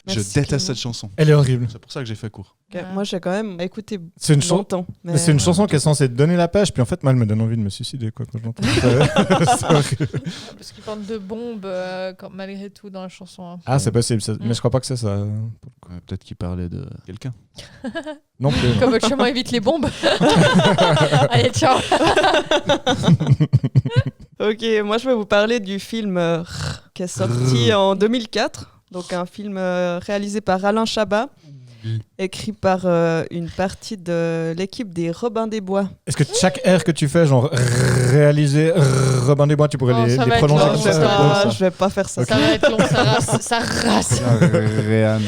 Je Merci, déteste Clément. cette chanson. Elle est horrible. C'est pour ça que j'ai fait court. Ok, moi, j'ai quand même écouté C'est une, longtemps. mais- c'est une chanson qui est censée te donner la pêche, puis en fait, moi, elle me donne envie de me suicider quoi, quand je l'entends. C'est horrible. Parce qu'il parle de bombes malgré tout dans la chanson. Hein. Ah, c'est possible, mais je crois pas que c'est ça. Ouais, peut-être qu'il parlait de quelqu'un. Non plus. non. Comme votre chemin évite les bombes. Allez, ciao. Ok, moi je vais vous parler du film qui est sorti en 2004. Donc un film réalisé par Alain Chabat, écrit par une partie de l'équipe des Robins des Bois. Est-ce que chaque R que tu fais, genre réaliser Robin des Bois, tu pourrais Non, les ça va être prolonger long, comme ça. ça Je vais pas faire ça. Ça va être long, ça race. Réan.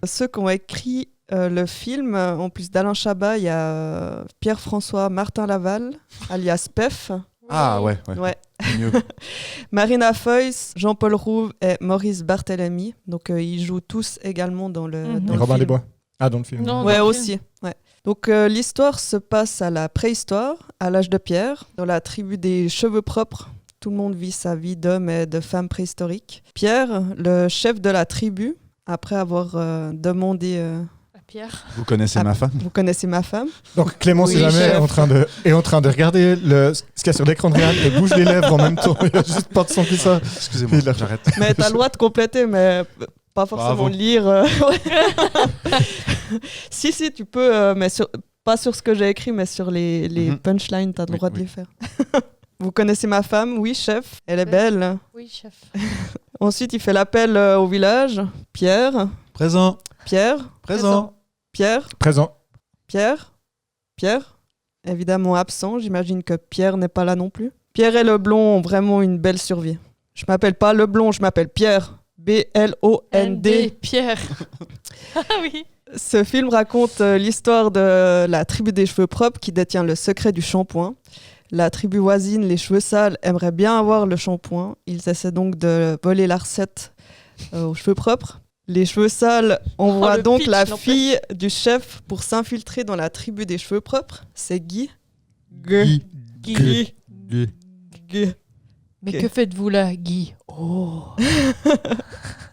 Ceux qui ont écrit le film, en plus d'Alain Chabat, il y a Pierre-François Martin Laval, alias Pef. Ah ouais. Ouais. Mieux. Marina Foïs, Jean-Paul Rouve et Maurice Barthélemy. Donc ils jouent tous également dans le, dans Les le Robin film. des Bois. Ah, dans le film. Non. Ouais, dans le aussi. Ouais. Donc l'histoire se passe à la préhistoire, à l'âge de pierre, dans la tribu des cheveux propres. Tout le monde vit sa vie d'homme et de femme préhistorique. Pierre, le chef de la tribu, après avoir demandé... Pierre. Vous connaissez ma femme? Vous connaissez ma femme? Donc Clément, si Oui, jamais, chef. est en train de regarder ce qu'il y a sur l'écran de Réal et bouge les lèvres en même temps. Il n'y a juste pas de son qui sort. Excusez-moi, Il a- j'arrête. Mais t'as le droit de compléter, mais pas forcément Bravo. lire. Ouais. si, tu peux, mais pas sur ce que j'ai écrit, mais sur les Mhm. punchlines, t'as le Oui, droit de oui. les faire. Vous connaissez ma femme? Oui, chef. Elle est belle. Oui, chef. Ensuite, il fait l'appel au village. Pierre, Présent. Pierre, Présent. Pierre, Présent. Pierre, Pierre. Évidemment absent. J'imagine que Pierre n'est pas là non plus. Pierre et Leblond ont vraiment une belle survie. Je m'appelle pas Leblond, je m'appelle Pierre. B-L-O-N-D. Pierre. Ah oui. Ce film raconte l'histoire de la tribu des cheveux propres qui détient le secret du shampoing. La tribu voisine, les cheveux sales, aimerait bien avoir le shampoing. Ils essaient donc de voler la recette aux cheveux propres. Les cheveux sales envoient le donc pitch, la n'empêche. fille du chef pour s'infiltrer dans la tribu des cheveux propres. C'est Guy. Guy. Guy. Guy. Mais Ok. que faites-vous là, Guy? Oh.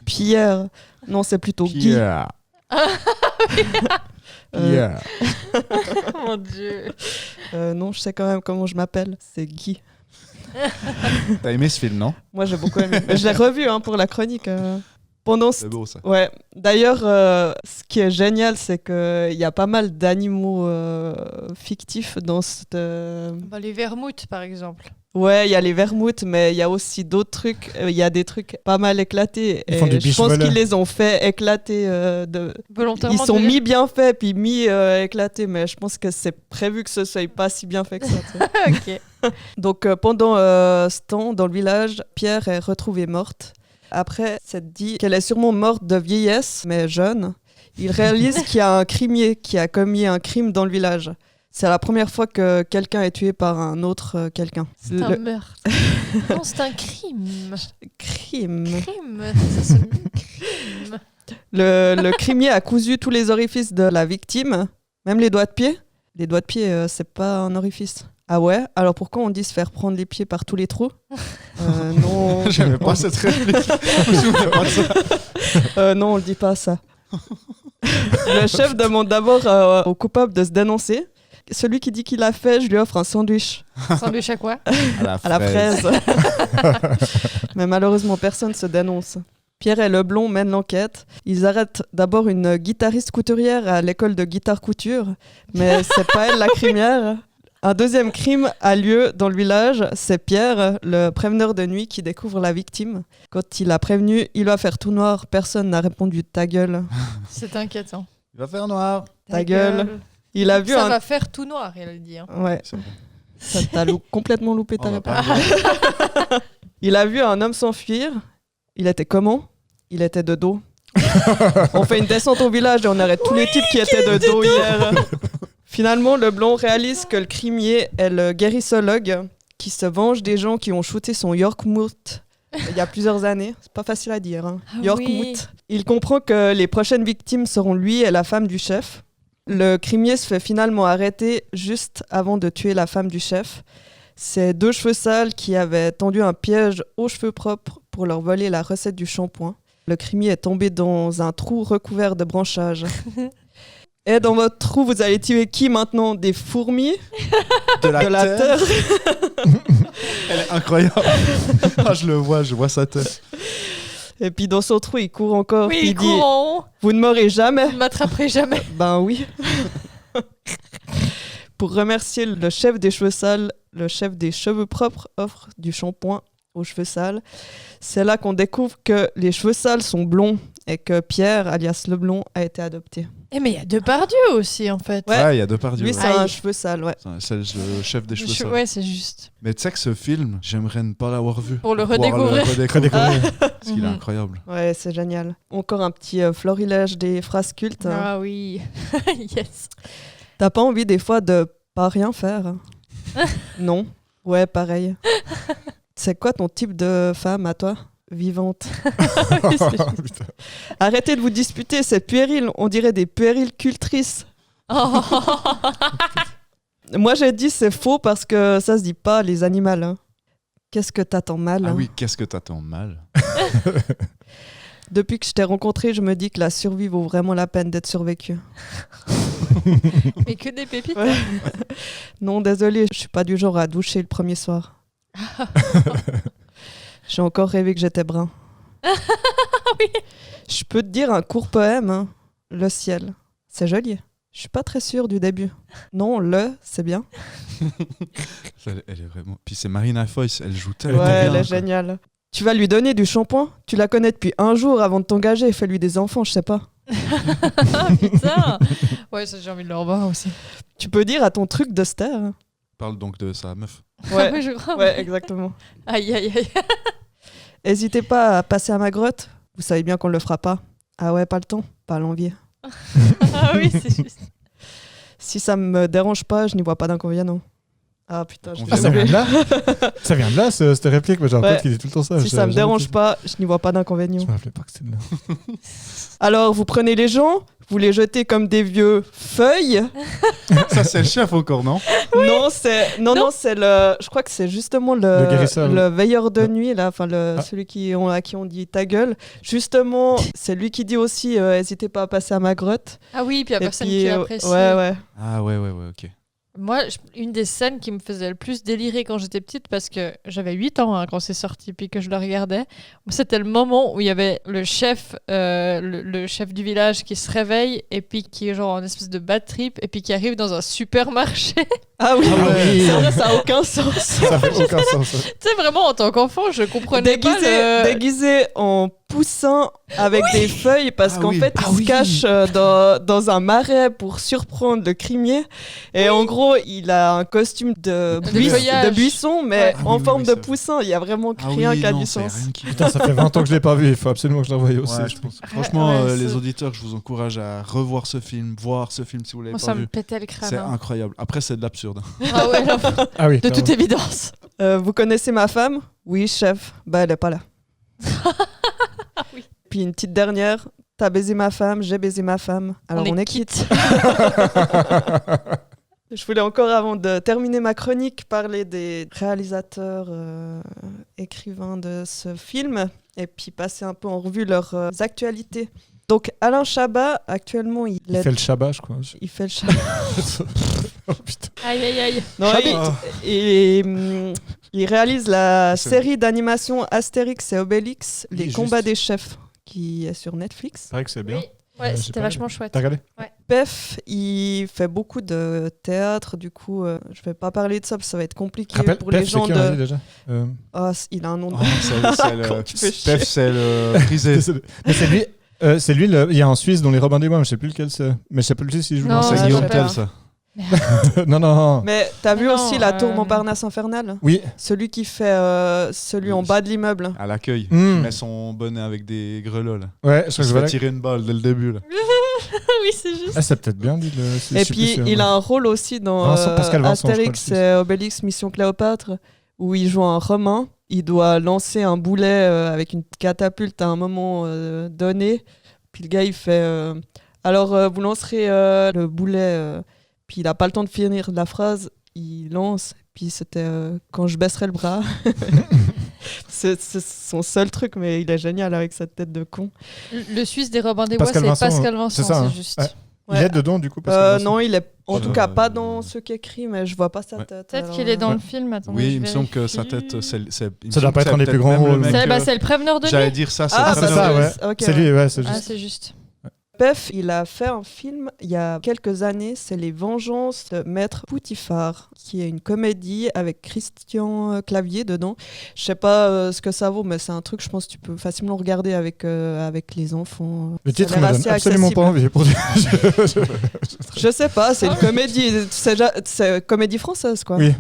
Pierre. Non, c'est plutôt Guy. Pierre. Pierre. Mon Dieu. Non, je sais quand même comment je m'appelle. C'est Guy. T'as aimé ce film, non? Moi, j'ai beaucoup aimé. Mais je l'ai revu pour la chronique. Pendant ce C'est beau ça. Ouais, d'ailleurs, ce qui est génial, c'est qu'il y a pas mal d'animaux fictifs dans cette. Bah, les vermouths, par exemple. Ouais, il y a les vermouths, mais il y a aussi d'autres trucs. Il y a des trucs pas mal éclatés. Ils font des je biches pense voleurs. qu'ils les ont fait éclater. Volontairement. Ils sont tu veux dire mi-bien-faits, puis mi-éclatés, mais je pense que c'est prévu que ce soit pas si bien fait que ça. tu sais. Ok. Donc pendant ce temps, dans le village, Pierre est retrouvée morte. Après, c'est dit qu'elle est sûrement morte de vieillesse, mais jeune. Il réalise qu'il y a un crimier qui a commis un crime dans le village. C'est la première fois que quelqu'un est tué par un autre quelqu'un. C'est un meurtre. Non, c'est un crime. Crime. Crime. Ça se dit crime. Le crimier a cousu tous les orifices de la victime, même les doigts de pied. Les doigts de pied, c'est pas un orifice. Ah ouais? Alors pourquoi on dit se faire prendre les pieds par tous les trous? Non. J'aimais pas cette réplique. Je me souviens pas de ça. Non, on le dit pas ça. Le chef demande d'abord au coupable de se dénoncer. Celui qui dit qu'il l'a fait, je lui offre un sandwich Sandwich à quoi? à la fraise. Mais malheureusement, personne ne se dénonce. Pierre et Leblond mènent l'enquête. Ils arrêtent d'abord une guitariste couturière à l'école de guitare couture, mais c'est pas elle la crimière. Un deuxième crime a lieu dans le village. C'est Pierre, le préveneur de nuit, qui découvre la victime. Quand il a prévenu, il va faire tout noir. Personne n'a répondu ta gueule. C'est inquiétant. Il va faire noir. Ta gueule. Il a vu Ça un. va faire tout noir, il a dit. Hein. Ouais, C'est bon. ça t'a complètement loupé ta On va réponse. pas Il a vu un homme s'enfuir. Il était comment? Il était de dos. On fait une descente au village et on arrête tous les types qui étaient de dos hier. Finalement, Leblond réalise que le crimier est le guérissologue qui se venge des gens qui ont shooté son Yorkmouth il y a plusieurs années. C'est pas facile à dire. Hein. Ah York oui. Moot. Il comprend que les prochaines victimes seront lui et la femme du chef. Le crimier se fait finalement arrêter juste avant de tuer la femme du chef. C'est 2 cheveux sales qui avaient tendu un piège aux cheveux propres pour leur voler la recette du shampoing. Le crimier est tombé dans un trou recouvert de branchages. Et dans votre trou, vous allez tuer qui maintenant? Des fourmis? De la terre? Elle est incroyable. Je vois sa tête. Et puis dans son trou, il court encore. Oui, puis il il dit court en haut. vous ne m'aurez jamais. Vous ne m'attraperez jamais. Ben oui. Pour remercier le chef des cheveux sales, le chef des cheveux propres offre du shampoing aux cheveux sales. C'est là qu'on découvre que les cheveux sales sont blonds et que Pierre, alias le blond, a été adopté. Mais il y a Depardieu aussi, en fait. Ouais. Il y a Depardieu. Lui, ouais. c'est un cheveu sale, ouais. C'est le chef des cheveux sales. Ouais, c'est juste. Mais tu sais que ce film, j'aimerais ne pas l'avoir vu. Pour le pouvoir redécouvrir. Parce qu'il est Mhm. incroyable. Ouais, c'est génial. Encore un petit florilège des phrases cultes. Hein. Ah oui. Yes. T'as pas envie des fois de pas rien faire? Non. Ouais, pareil. C'est quoi ton type de femme à toi? Vivante. Oui, c'est juste. Putain. Arrêtez de vous disputer, c'est puéril. On dirait des puéricultrices. Oh. Moi, j'ai dit c'est faux parce que ça se dit pas, les animaux. Hein. Qu'est-ce que t'attends mal? Ah hein. oui, qu'est-ce que t'attends mal? Depuis que je t'ai rencontré, je me dis que la survie vaut vraiment la peine d'être survécue. Mais que des pépites. Ouais. Non, désolé, je suis pas du genre à doucher le premier soir. J'ai encore rêvé que j'étais brun. Oui. Je peux te dire un court poème. Hein. Le ciel. C'est joli. Je suis pas très sûre du début. Non, c'est bien. Elle est vraiment. Puis c'est Marina Foïs, elle joue tellement Ouais, bien. elle est quoi. géniale. Tu vas lui donner du shampoing? Tu la connais depuis un jour avant de t'engager. Fais-lui des enfants, je sais pas. Ah, putain. Ouais, ça, j'ai envie de le revoir aussi. Tu peux dire à ton truc de ster. Parle donc de sa meuf. Ah oui, je crois. Ouais, exactement. Aïe, aïe, aïe. N'hésitez pas à passer à ma grotte. Vous savez bien qu'on le fera pas. Ah ouais, pas le temps, pas l'envie. Ah oui, c'est juste. Si ça me dérange pas, je n'y vois pas d'inconvénient. Ah putain, je Ah, ça vient de là Ça vient de là, cette réplique. Mais j'ai un Ouais. pote qui dit tout le temps ça. Si ça me dérange pas, je n'y vois pas d'inconvénient. Je me rappelais pas que c'était de là. Alors, vous prenez les gens, vous les jetez comme des vieux feuilles. Ça, c'est le chef encore, non? Non, c'est non, c'est le. Je crois que c'est justement Le guérisseur. le veilleur de Ouais. nuit là, enfin Ah. celui à qui on dit ta gueule. Justement, c'est lui qui dit aussi, n'hésitez pas à passer à ma grotte. Ah oui, puis il y a Et personne puis, qui apprécie. ouais. Ah ouais, ok. Moi, une des scènes qui me faisait le plus délirer quand j'étais petite, parce que j'avais 8 ans quand c'est sorti, puis que je le regardais, c'était le moment où il y avait le chef du village qui se réveille, et puis qui est genre en espèce de bad trip, et puis qui arrive dans un supermarché. Ah oui, Ah ouais. c'est vrai, ça a aucun sens. Ça fait aucun sens. Tu sais, vraiment, en tant qu'enfant, je comprenais pas le... Déguisé en poussin avec des feuilles parce Ah qu'en oui. fait Ah il oui. se cache dans un marais pour surprendre le crimier et en gros il a un costume de feuillage. buisson mais Ouais. Ah oui, en oui, forme oui, de c'est vrai. poussin, il y a vraiment Ah rien oui, qui a non, du c'est sens. rien qui- Putain, ça fait 20 ans que je l'ai pas vu. Il faut absolument que je le revoie aussi. Ouais, je pense. Franchement, Ouais, les c'est- auditeurs, je vous encourage à revoir ce film, voir ce film si vous l'avez Moi, pas ça me vu. pétait le crâne. C'est hein. incroyable. Après, c'est de l'absurde. Ah ouais, non, Ah oui. de toute évidence. Vous connaissez ma femme? Oui, chef. Bah elle est pas là. Oui. Puis une petite dernière. T'as baisé ma femme, j'ai baisé ma femme. Alors on est quitte. Je voulais encore, avant de terminer ma chronique, parler des réalisateurs, écrivains de ce film, et puis passer un peu en revue leurs actualités. Donc Alain Chabat, actuellement, il Il fait le Shabbat, je crois. il fait le Chabat. Oh putain. Aïe, aïe, aïe. Non, Chabat. il réalise la C'est- série d'animation Astérix et Obélix, Oui, Les juste. combats des chefs, qui est sur Netflix. C'est vrai que c'est bien. Oui. Ouais, j'ai c'était pas vachement chouette. T'as regardé? Pef, il fait beaucoup de théâtre, du coup, je vais pas parler de ça parce que ça va être compliqué Rappelle, pour les Pef, c'est gens qui on a dit de. déjà Ah, il a un nom de. Oh, c'est Tu fais chier. Steph, c'est le frisé. Désolé. Mais c'est lui, il y a un Suisse dont les Robins des Bois, mais je sais plus lequel c'est. Mais je sais plus s'il joue Non, dans C'est je ça. Guillaume sais pas. Tell, ça. Non, non. Mais t'as vu Non, aussi la tour Montparnasse infernale? Oui. Celui qui fait celui en bas de l'immeuble. À l'accueil. Hmm. Il met son bonnet avec des grelots, là. Ouais, je Il crois que se je fait vois là. tirer une balle dès le début, là. Oui, c'est juste. Ah, c'est peut-être bien dit. Et puis il a un rôle aussi dans Pascal Vincent, je crois, Astérix le et Obélix Mission Cléopâtre, où il joue un Romain. Il doit lancer un boulet avec une catapulte à un moment donné. Puis le gars, il fait alors, vous lancerez le boulet. Puis il n'a pas le temps de finir la phrase. Il lance. Puis c'était quand je baisserai le bras. C'est son seul truc, mais il est génial avec sa tête de con. Le Suisse des Robins des Bois, Pascal c'est Vincent, Pascal Vincent, c'est ça, hein. c'est juste. Ouais. Ouais. Il est dedans, du coup, Pascal Vincent. Non, il est en tout cas Euh, pas dans ce qu'écrit, mais je vois pas sa tête. Peut-être alors, qu'il est dans Ouais. le film. Attendez, Oui, je il me semble que vérifie. sa tête, c'est. il me Ça doit semble pas que être un des c'est plus peut-être grands même le rôles. mec, C'est le préveneur de J'allais nuit. dire ça, c'est Ah, le c'est préveneur ça, de ouais. nuit. Ok, C'est lui, ouais, c'est Ah, juste. c'est juste. Pef, il a fait un film il y a quelques années, c'est Les Vengeances de Maître Poutifard, qui est une comédie avec Christian Clavier dedans. Je sais pas ce que ça vaut, mais c'est un truc, je pense que tu peux facilement regarder avec les enfants. Le Ça a titre l'air me donne assez absolument pas accessible. envie. Pour dire. Je sais pas, c'est une comédie, c'est comédie française quoi. Oui.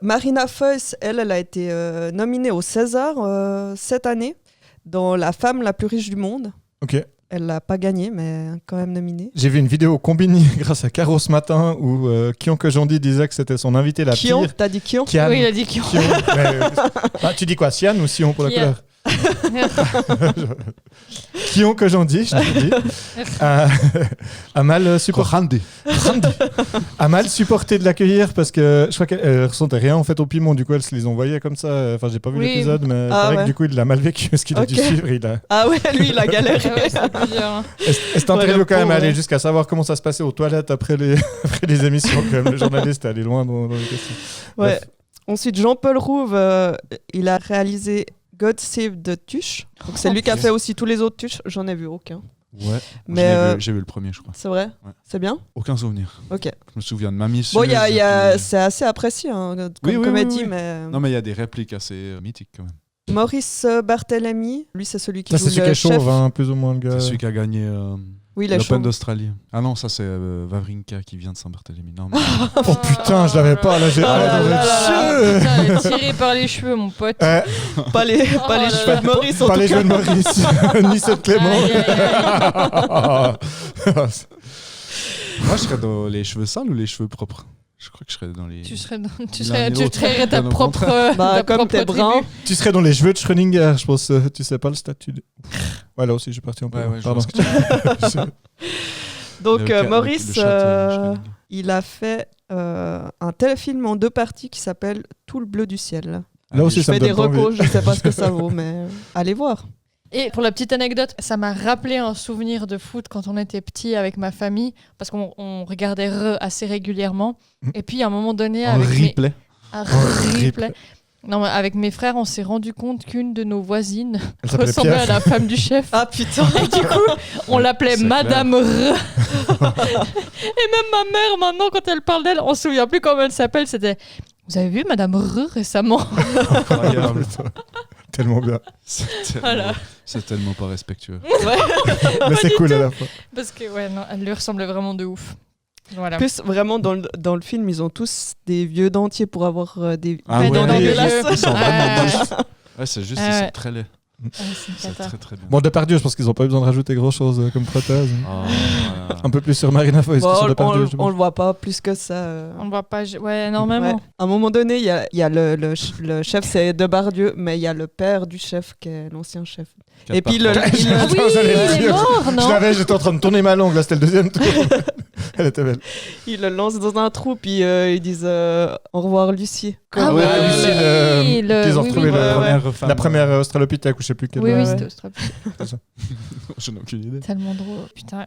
Marina Foïs, elle a été nominée au César cette année dans La femme la plus riche du monde. Ok. Elle l'a pas gagné, mais quand même nominée. J'ai vu une vidéo Combini grâce à Caro ce matin où Kion Kojandi disait que c'était son invité la Kion, pire. t'as dit Kion Kian. Oui, il a dit Kion. Kion. Bah, tu dis quoi, Sian ou Sion pour la Kian. couleur Kion Kojandi, je te dis, a mal supporté. A mal supporté de l'accueillir parce que je crois qu'elle ressentait rien en fait au piment, du coup elle se les envoyait comme ça. Enfin, j'ai pas vu Oui. l'épisode, mais Ah, c'est vrai ouais. que du coup il l'a mal vécu parce qu'il a dû Ok. suivre. Il a... Ah ouais, lui, il a galéré. Ah ouais, c'est plus dur, hein. Et cette interview le quand même pauvre, allait ouais. jusqu'à savoir comment ça se passait aux toilettes après les, après les émissions. Quand même. Le journaliste est allé loin dans les questions. Ouais. Bref. Ensuite, Jean-Paul Rouve, il a réalisé God Save the Tuche. Donc c'est lui qui a fait aussi tous les autres Tuches. J'en ai vu aucun. Ouais. Mais J'ai vu le premier, je crois. c'est vrai. Ouais. C'est bien. Aucun souvenir. Ok. Je me souviens de Mamie Bon, Suez, c'est assez apprécié hein, comme Oui, oui, comédie, oui, oui. mais Non, mais il y a des répliques assez mythiques quand même. Maurice Barthélemy, lui, c'est celui qui Ça, joue c'est celui qui le est chef. chauve, hein, plus ou moins le gars. C'est celui qui a gagné Oui, il est l'Open chauve. d'Australie. Ah non, ça c'est Wawrinka qui vient de Saint-Barthélemy. Non, mais- Oh putain, je l'avais pas. Là, j'ai. Oh là Ah, là j'aurais- là. Putain, elle est tirée par les cheveux, mon pote. Ouais, Pas les, Oh pas les là cheveux là. de Maurice, en pas tout les cas. jeux de Maurice, ni ceux de Clément. Aïe, aïe, Moi, je serais dans les cheveux sales ou les cheveux propres? Je crois que je serais dans les. Tu serais L'un et l'autre. trairais ta Bien au propre. contraire. Bah, ta comme propre t'es brun. tribu. Tu serais dans les cheveux de Schrödinger, je pense. Tu sais pas le statut. Ouais, là aussi, je suis parti un peu. Ouais, ouais, je Pardon. vois ce que Donc, Avec Maurice, le château, il a fait un téléfilm en 2 parties qui s'appelle Tout le bleu du ciel. Là aussi, Je ça me fais des donne pas envie. recos, je sais pas ce que ça vaut, mais allez voir. Et pour la petite anecdote, ça m'a rappelé un souvenir de foot quand on était petit avec ma famille, parce qu'on regardait assez régulièrement. Mhm. Et puis à un moment donné, En avec replay. Un replay. replay. Non, mais avec mes frères, on s'est rendu compte qu'une de nos voisines Elle s'appelait ressemblait Pierre. à la femme du chef. Ah putain. Et du coup, on l'appelait c'est Madame R. Et même ma mère, maintenant, quand elle parle d'elle, on se souvient plus comment elle s'appelle. C'était Vous avez vu Madame R récemment? Incroyable. Tellement bien. Voilà. C'est tellement pas respectueux. Mais c'est cool à la fois. Parce que, ouais, non, elle lui ressemblait vraiment de ouf. Voilà. En plus, vraiment, dans le film, ils ont tous des vieux dentiers pour avoir des Ah Mais ouais, dans oui, les ils yeux. sont Ouais. vraiment moches. Ouais, c'est juste, Ah ils ouais. sont très laids. Ouais, c'est une C'est cata. très très bien. Bon, Depardieu, je pense qu'ils ont pas eu besoin de rajouter grand chose comme prothèse. Oh, voilà. Un peu plus sur Marina Foïs Bon, que sur Depardieu. je on pense. le voit pas plus que ça. On le voit pas. Ouais, énormément. Ouais. À un moment donné, il y a le chef, c'est Depardieu, mais il y a le père du chef, qui est l'ancien chef. Quatre Et puis par trois. Ah oui, j'allais il est dire. mort, Je non? l'avais, j'étais en train de tourner ma langue, là c'était le deuxième tour. Elle était belle. il le lance dans un trou, puis ils disent au revoir Lucie. Ah Ouais, oui, Lucie, le- ils ont oui, retrouvé oui, la première Australopithèque ou je sais plus quelle. Oui, oui, Ouais. c'était Australopithèque. Je n'ai aucune idée. Tellement drôle. Putain,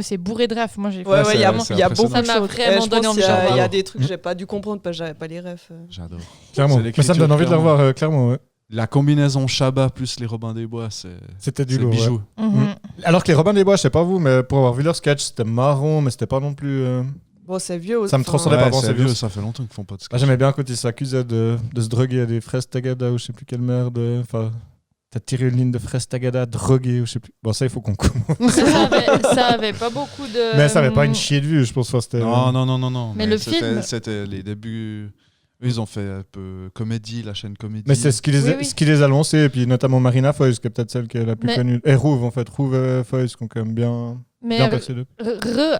c'est bourré de rêves. Moi, j'ai Ouais, Ouais, il y a c'est beaucoup impressionnant. de Ça m'a choses. vraiment Je donné pense envie qu'il y de a- revoir. Il y a des trucs que j'ai pas dû comprendre parce que j'avais pas les refs. J'adore. Clairement. C'est Mais ça me donne l'écriture, envie de le clairement. revoir, clairement. Ouais. La combinaison Shabba plus les Robins des Bois, C'était du c'est lourd. bijou. ouais. Mhm. Alors que les Robins des Bois, je sais pas vous, mais pour avoir vu leur sketch, c'était marron, mais c'était pas non plus. Bon, c'est vieux aussi. Ça me transcendait pas. Ouais, bon, c'est c'est vieux, vieux. ça fait longtemps qu'ils font pas de Ah, sketch. J'aimais bien quand ils s'accusaient de se droguer à des fraises Tagada ou je sais plus quelle merde. Enfin, t'as tiré une ligne de fraises Tagada droguée ou je sais plus. Bon, ça, il faut qu'on coupe. Ça avait pas beaucoup de. Mais ça avait pas une chier de vue, je pense. Enfin, c'était- Non, non, non, non, non. Mais le c'était- film- C'était les débuts. Eux, ils ont fait un peu comédie, la chaîne comédie. Mais c'est ce qui les, Oui, oui. ce qui les a lancés, et puis notamment Marina Foïs, qui est peut-être celle qui est la plus Mais- connue. Et Rouve, en fait. Rouve Foïs, qui ont quand même bien Mais percé.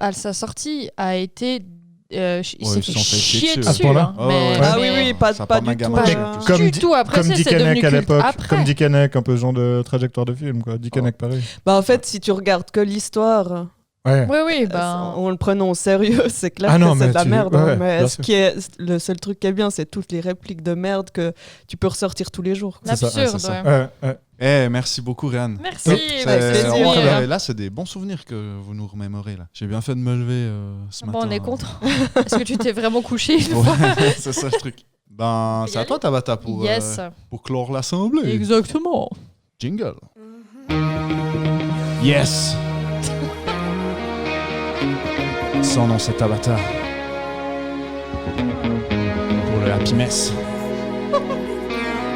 à sa sortie, a été il s'est fait chier dessus. À ce dessus. point-là Mais, Ah mais- oui, pas ça a pas pas du tout. magamin. Pas du tout. Après, comme c'est Dick Henneck devenu à culte l'époque. après. Comme Dick Henneck, un peu ce genre de trajectoire de film. Quoi. Dick Henneck, pareil. Bah, en fait, si tu regardes que l'histoire, Ouais. Oui, en le prenant au sérieux, c'est clair Ah que non, c'est mais de la tu- merde. ouais, Mais bien ce sûr. qui est le seul truc qui est bien, c'est toutes les répliques de merde que tu peux ressortir tous les jours. C'est ça, Absurde. ouais, c'est ça. Ouais. Ouais. Merci beaucoup, Réan. Merci. C'est- Avec plaisir. on- Ouais. là, c'est des bons souvenirs que vous nous remémorez. Là. J'ai bien fait de me lever ce matin. Bon, on est content. Est-ce que tu t'es vraiment couché une Ouais, fois c'est ça le truc. Ben, c'est à toi, Tabata, Yes. pour clore l'assemblée. Exactement. Jingle. Yes. Son nom, c'est Tabata. Pour le Happy Mess.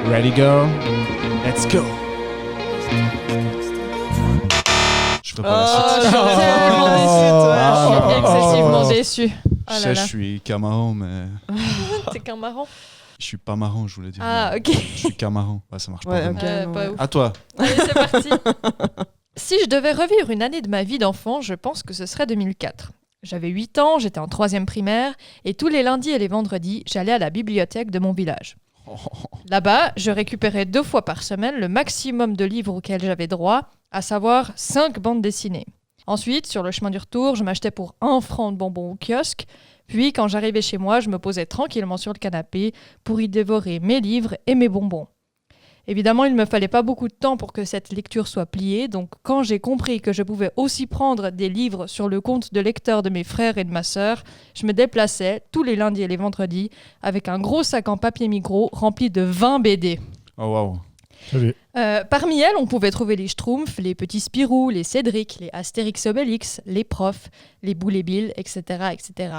Ready, girl? Let's go. Je ferai pas la suite. Je suis tellement déçue, toi. Je suis excessivement oh. déçue. Oh Je là sais, là. je suis camarón, mais T'es qu'un marrant. je suis pas marrant, je voulais dire. Ah, Mais ok. Je suis camarón. Ouais, ça marche pas. Ouais, vraiment. ok. non, Pas ouais. ouf. À toi. Allez, c'est parti. Si je devais revivre une année de ma vie d'enfant, je pense que ce serait 2004. J'avais 8 ans, j'étais en 3e primaire, et tous les lundis et les vendredis, j'allais à la bibliothèque de mon village. Là-bas, je récupérais 2 fois par semaine le maximum de livres auxquels j'avais droit, à savoir 5 bandes dessinées. Ensuite, sur le chemin du retour, je m'achetais pour 1 franc de bonbons au kiosque, puis quand j'arrivais chez moi, je me posais tranquillement sur le canapé pour y dévorer mes livres et mes bonbons. Évidemment, il ne me fallait pas beaucoup de temps pour que cette lecture soit pliée, donc quand j'ai compris que je pouvais aussi prendre des livres sur le compte de lecteur de mes frères et de ma sœur, je me déplaçais tous les lundis et les vendredis avec un gros sac en papier micro rempli de 20 BD. Oh, waouh. Joli. Parmi elles, on pouvait trouver les Schtroumpfs, les Petits Spirou, les Cédric, les Astérix Obélix, les Profs, les Boule et Bill, etc., etc.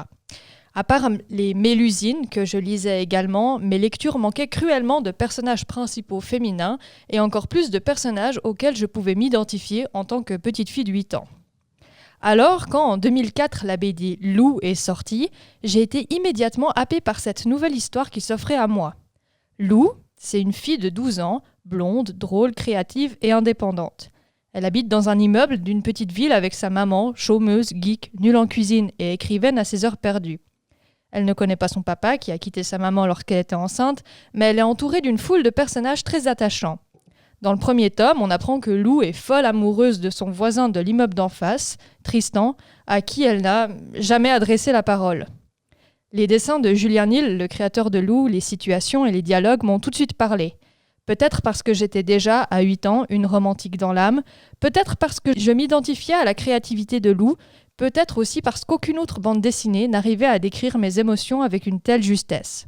À part les Mélusines, que je lisais également, mes lectures manquaient cruellement de personnages principaux féminins et encore plus de personnages auxquels je pouvais m'identifier en tant que petite fille de 8 ans. Alors, quand en 2004 la BD Lou est sortie, j'ai été immédiatement happée par cette nouvelle histoire qui s'offrait à moi. Lou, c'est une fille de 12 ans, blonde, drôle, créative et indépendante. Elle habite dans un immeuble d'une petite ville avec sa maman, chômeuse, geek, nulle en cuisine et écrivaine à ses heures perdues. Elle ne connaît pas son papa, qui a quitté sa maman lorsqu'elle était enceinte, mais elle est entourée d'une foule de personnages très attachants. Dans le premier tome, on apprend que Lou est folle amoureuse de son voisin de l'immeuble d'en face, Tristan, à qui elle n'a jamais adressé la parole. Les dessins de Julien Nil, le créateur de Lou, les situations et les dialogues m'ont tout de suite parlé. Peut-être parce que j'étais déjà, à 8 ans, une romantique dans l'âme, peut-être parce que je m'identifiais à la créativité de Lou, peut-être aussi parce qu'aucune autre bande dessinée n'arrivait à décrire mes émotions avec une telle justesse.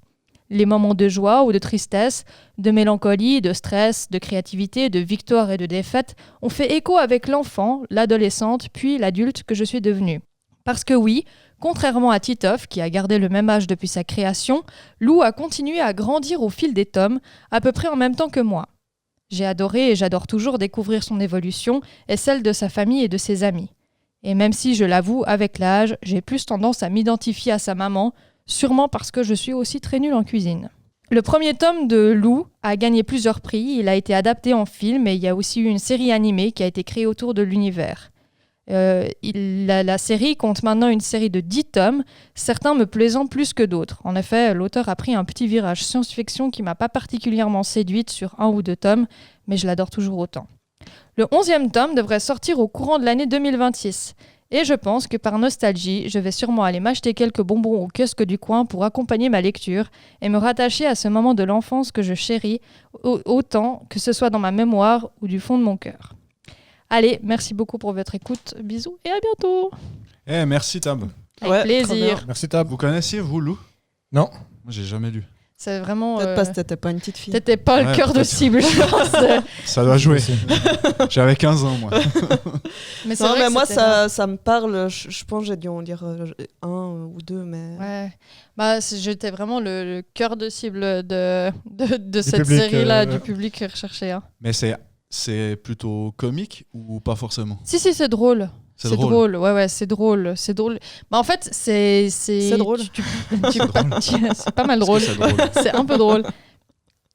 Les moments de joie ou de tristesse, de mélancolie, de stress, de créativité, de victoire et de défaite ont fait écho avec l'enfant, l'adolescente, puis l'adulte que je suis devenue. Parce que oui, contrairement à Titeuf, qui a gardé le même âge depuis sa création, Lou a continué à grandir au fil des tomes, à peu près en même temps que moi. J'ai adoré et j'adore toujours découvrir son évolution et celle de sa famille et de ses amis. Et même si, je l'avoue, avec l'âge, j'ai plus tendance à m'identifier à sa maman, sûrement parce que je suis aussi très nulle en cuisine. Le premier tome de Lou a gagné plusieurs prix, il a été adapté en film et il y a aussi eu une série animée qui a été créée autour de l'univers. La série compte maintenant une série de 10 tomes, certains me plaisant plus que d'autres. En effet, l'auteur a pris un petit virage science-fiction qui m'a pas particulièrement séduite sur 1 ou 2 tomes, mais je l'adore toujours autant. Le 11e tome devrait sortir au courant de l'année 2026. Et je pense que par nostalgie, je vais sûrement aller m'acheter quelques bonbons au kiosque du coin pour accompagner ma lecture et me rattacher à ce moment de l'enfance que je chéris autant que ce soit dans ma mémoire ou du fond de mon cœur. Allez, merci beaucoup pour votre écoute. Bisous et à bientôt. Merci Tab. Avec Ouais, trop plaisir. bien. Merci Tab. Vous connaissiez, vous, Lou? Non. Moi, j'ai jamais lu. C'est vraiment... Peut-être parce que t'étais pas une petite fille. T'étais pas le Ouais, cœur de peut-être. cible, je pense. Ça doit jouer. J'avais 15 ans, moi. Mais c'est Non, vrai mais que moi, c'était- ça me parle. Je pense que j'ai dû en lire 1 ou 2, mais. Ouais. Bah, j'étais vraiment le cœur de cible de cette public, série-là, du public recherché. Hein. Mais c'est plutôt comique ou pas forcément? Si, c'est drôle. C'est drôle. Ouais, c'est drôle. C'est drôle. Bah, en fait, c'est drôle. c'est pas mal drôle. Est-ce que c'est drôle? C'est un peu drôle.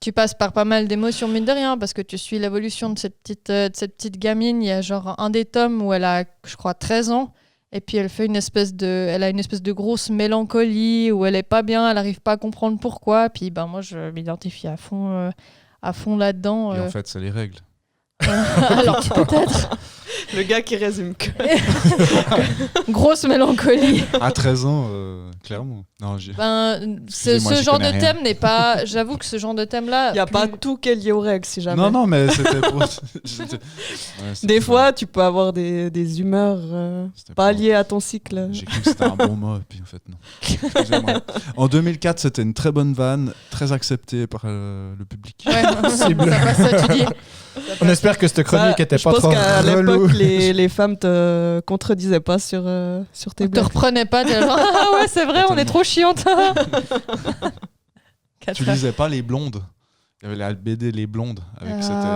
Tu passes par pas mal d'émotions, mine de rien, parce que tu suis l'évolution de cette petite gamine. Il y a genre un des tomes où elle a, je crois, 13 ans. Et puis elle a une espèce de grosse mélancolie où elle est pas bien, elle arrive pas à comprendre pourquoi. Puis moi je m'identifie à fond là-dedans. Et en fait, c'est les règles. Alors peut-être. Le gars qui résume que. Grosse mélancolie. À 13 ans, clairement. Non, ce genre de thème n'est pas. J'avoue que ce genre de thème-là. Il n'y a pas tout qui est lié aux règles, si jamais. Non, mais c'était pour. Des fois, tu peux avoir des humeurs pas liées à ton cycle. J'ai cru que c'était un bon mot, et puis en fait, non. Excusez-moi. En 2004, c'était une très bonne vanne, très acceptée par le public. Ouais, ça passe, ça, tu dis. On espère que cette chronique était pas trop relou. Je pense qu'à l'époque, relou. les femmes te contredisaient pas sur tes Te blagues. reprenais pas, t'es genre, ah ouais, c'est vrai, on est trop chiante. Tu lisais pas Les Blondes? Il y avait la BD Les Blondes. Avec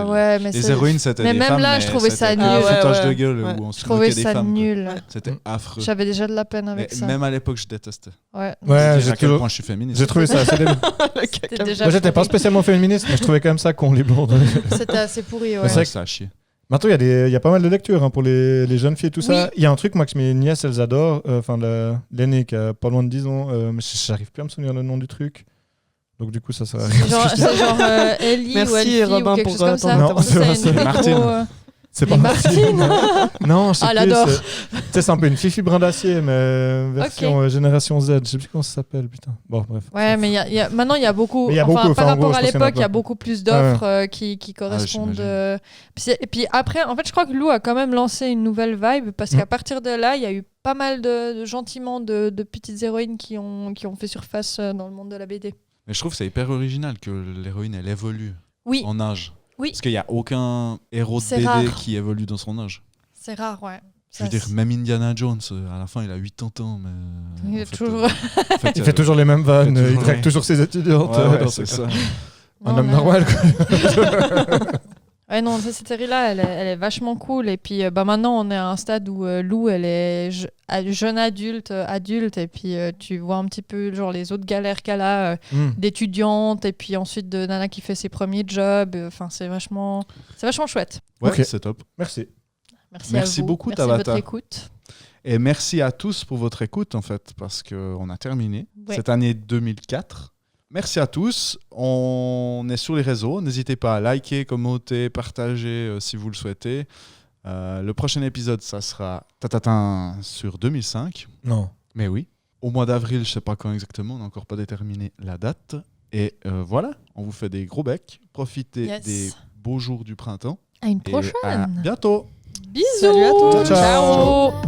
ouais, mais les héroïnes, c'était des femmes. Même là, je trouvais ça nul. Foutage de gueule où on se Je trouvais moquait des ça femmes. nul. C'était affreux. J'avais déjà de la peine avec ça. Même à l'époque, je détestais. Ouais, j'ai à quel point je suis féministe. J'ai trouvé ça assez débile. Moi, j'étais pas spécialement féministe, mais je trouvais quand même ça con, les blondes. C'était assez pourri, ouais. C'est vrai que ça a chier. Maintenant, il y a pas mal de lectures pour les jeunes filles, tout ça. Il y a un truc, moi, que mes nièces, elles adorent. Enfin, l'aînée qui a pas loin de 10 ans. Mais j'arrive plus à me souvenir le nom du truc. Donc, du coup, ça sert à rien. C'est genre Ellie ou Elfie Robin, ou quelque chose comme ça. Non, c'est Martine. C'est pas Martine. Non, je sais Ah, plus. l'adore. Tu sais, c'est un peu une Fifi brin d'acier, mais version génération Z. Je sais plus comment ça s'appelle, putain. Bon, bref. Ouais, mais maintenant, il y a beaucoup. Mais il y a beaucoup, par en rapport gros, à je pense qu'il y en a l'époque, il y a plein. beaucoup plus d'offres qui correspondent. Et puis après, en fait, je crois que Lou a quand même lancé une nouvelle vibe parce qu'à partir de là, il y a eu pas mal de petites héroïnes qui ont fait surface dans le monde de la BD. Mais je trouve que c'est hyper original que l'héroïne, elle évolue en âge. Oui. Parce qu'il n'y a aucun héros de C'est BD rare. qui évolue dans son âge. C'est rare, ouais. Je veux dire, même Indiana Jones, à la fin, il a 80 ans, mais... Il est toujours... il fait toujours les mêmes vannes, il drague toujours ses étudiantes. Ouais, c'est ça. Un homme normal, quoi. Ouais, non, cette série-là, elle est vachement cool. Et puis maintenant, on est à un stade où Lou, elle est jeune adulte, et puis tu vois un petit peu genre les autres galères qu'elle a d'étudiante, et puis ensuite de nana qui fait ses premiers jobs. Enfin, c'est vachement chouette. Ouais, Okay. c'est top. Merci. Merci à vous. Beaucoup, merci Tabata. de votre écoute. Et merci à tous pour votre écoute, en fait, parce qu'on a terminé cette année 2004. Merci à tous. On est sur les réseaux. N'hésitez pas à liker, commenter, partager si vous le souhaitez. Le prochain épisode, ça sera sur 2005. Non. Mais oui. Au mois d'avril, je ne sais pas quand exactement. On n'a encore pas déterminé la date. Et voilà, on vous fait des gros becs. Profitez des beaux jours du printemps. À une prochaine. Et à bientôt. Bisous. Salut à tous. Ciao. Ciao.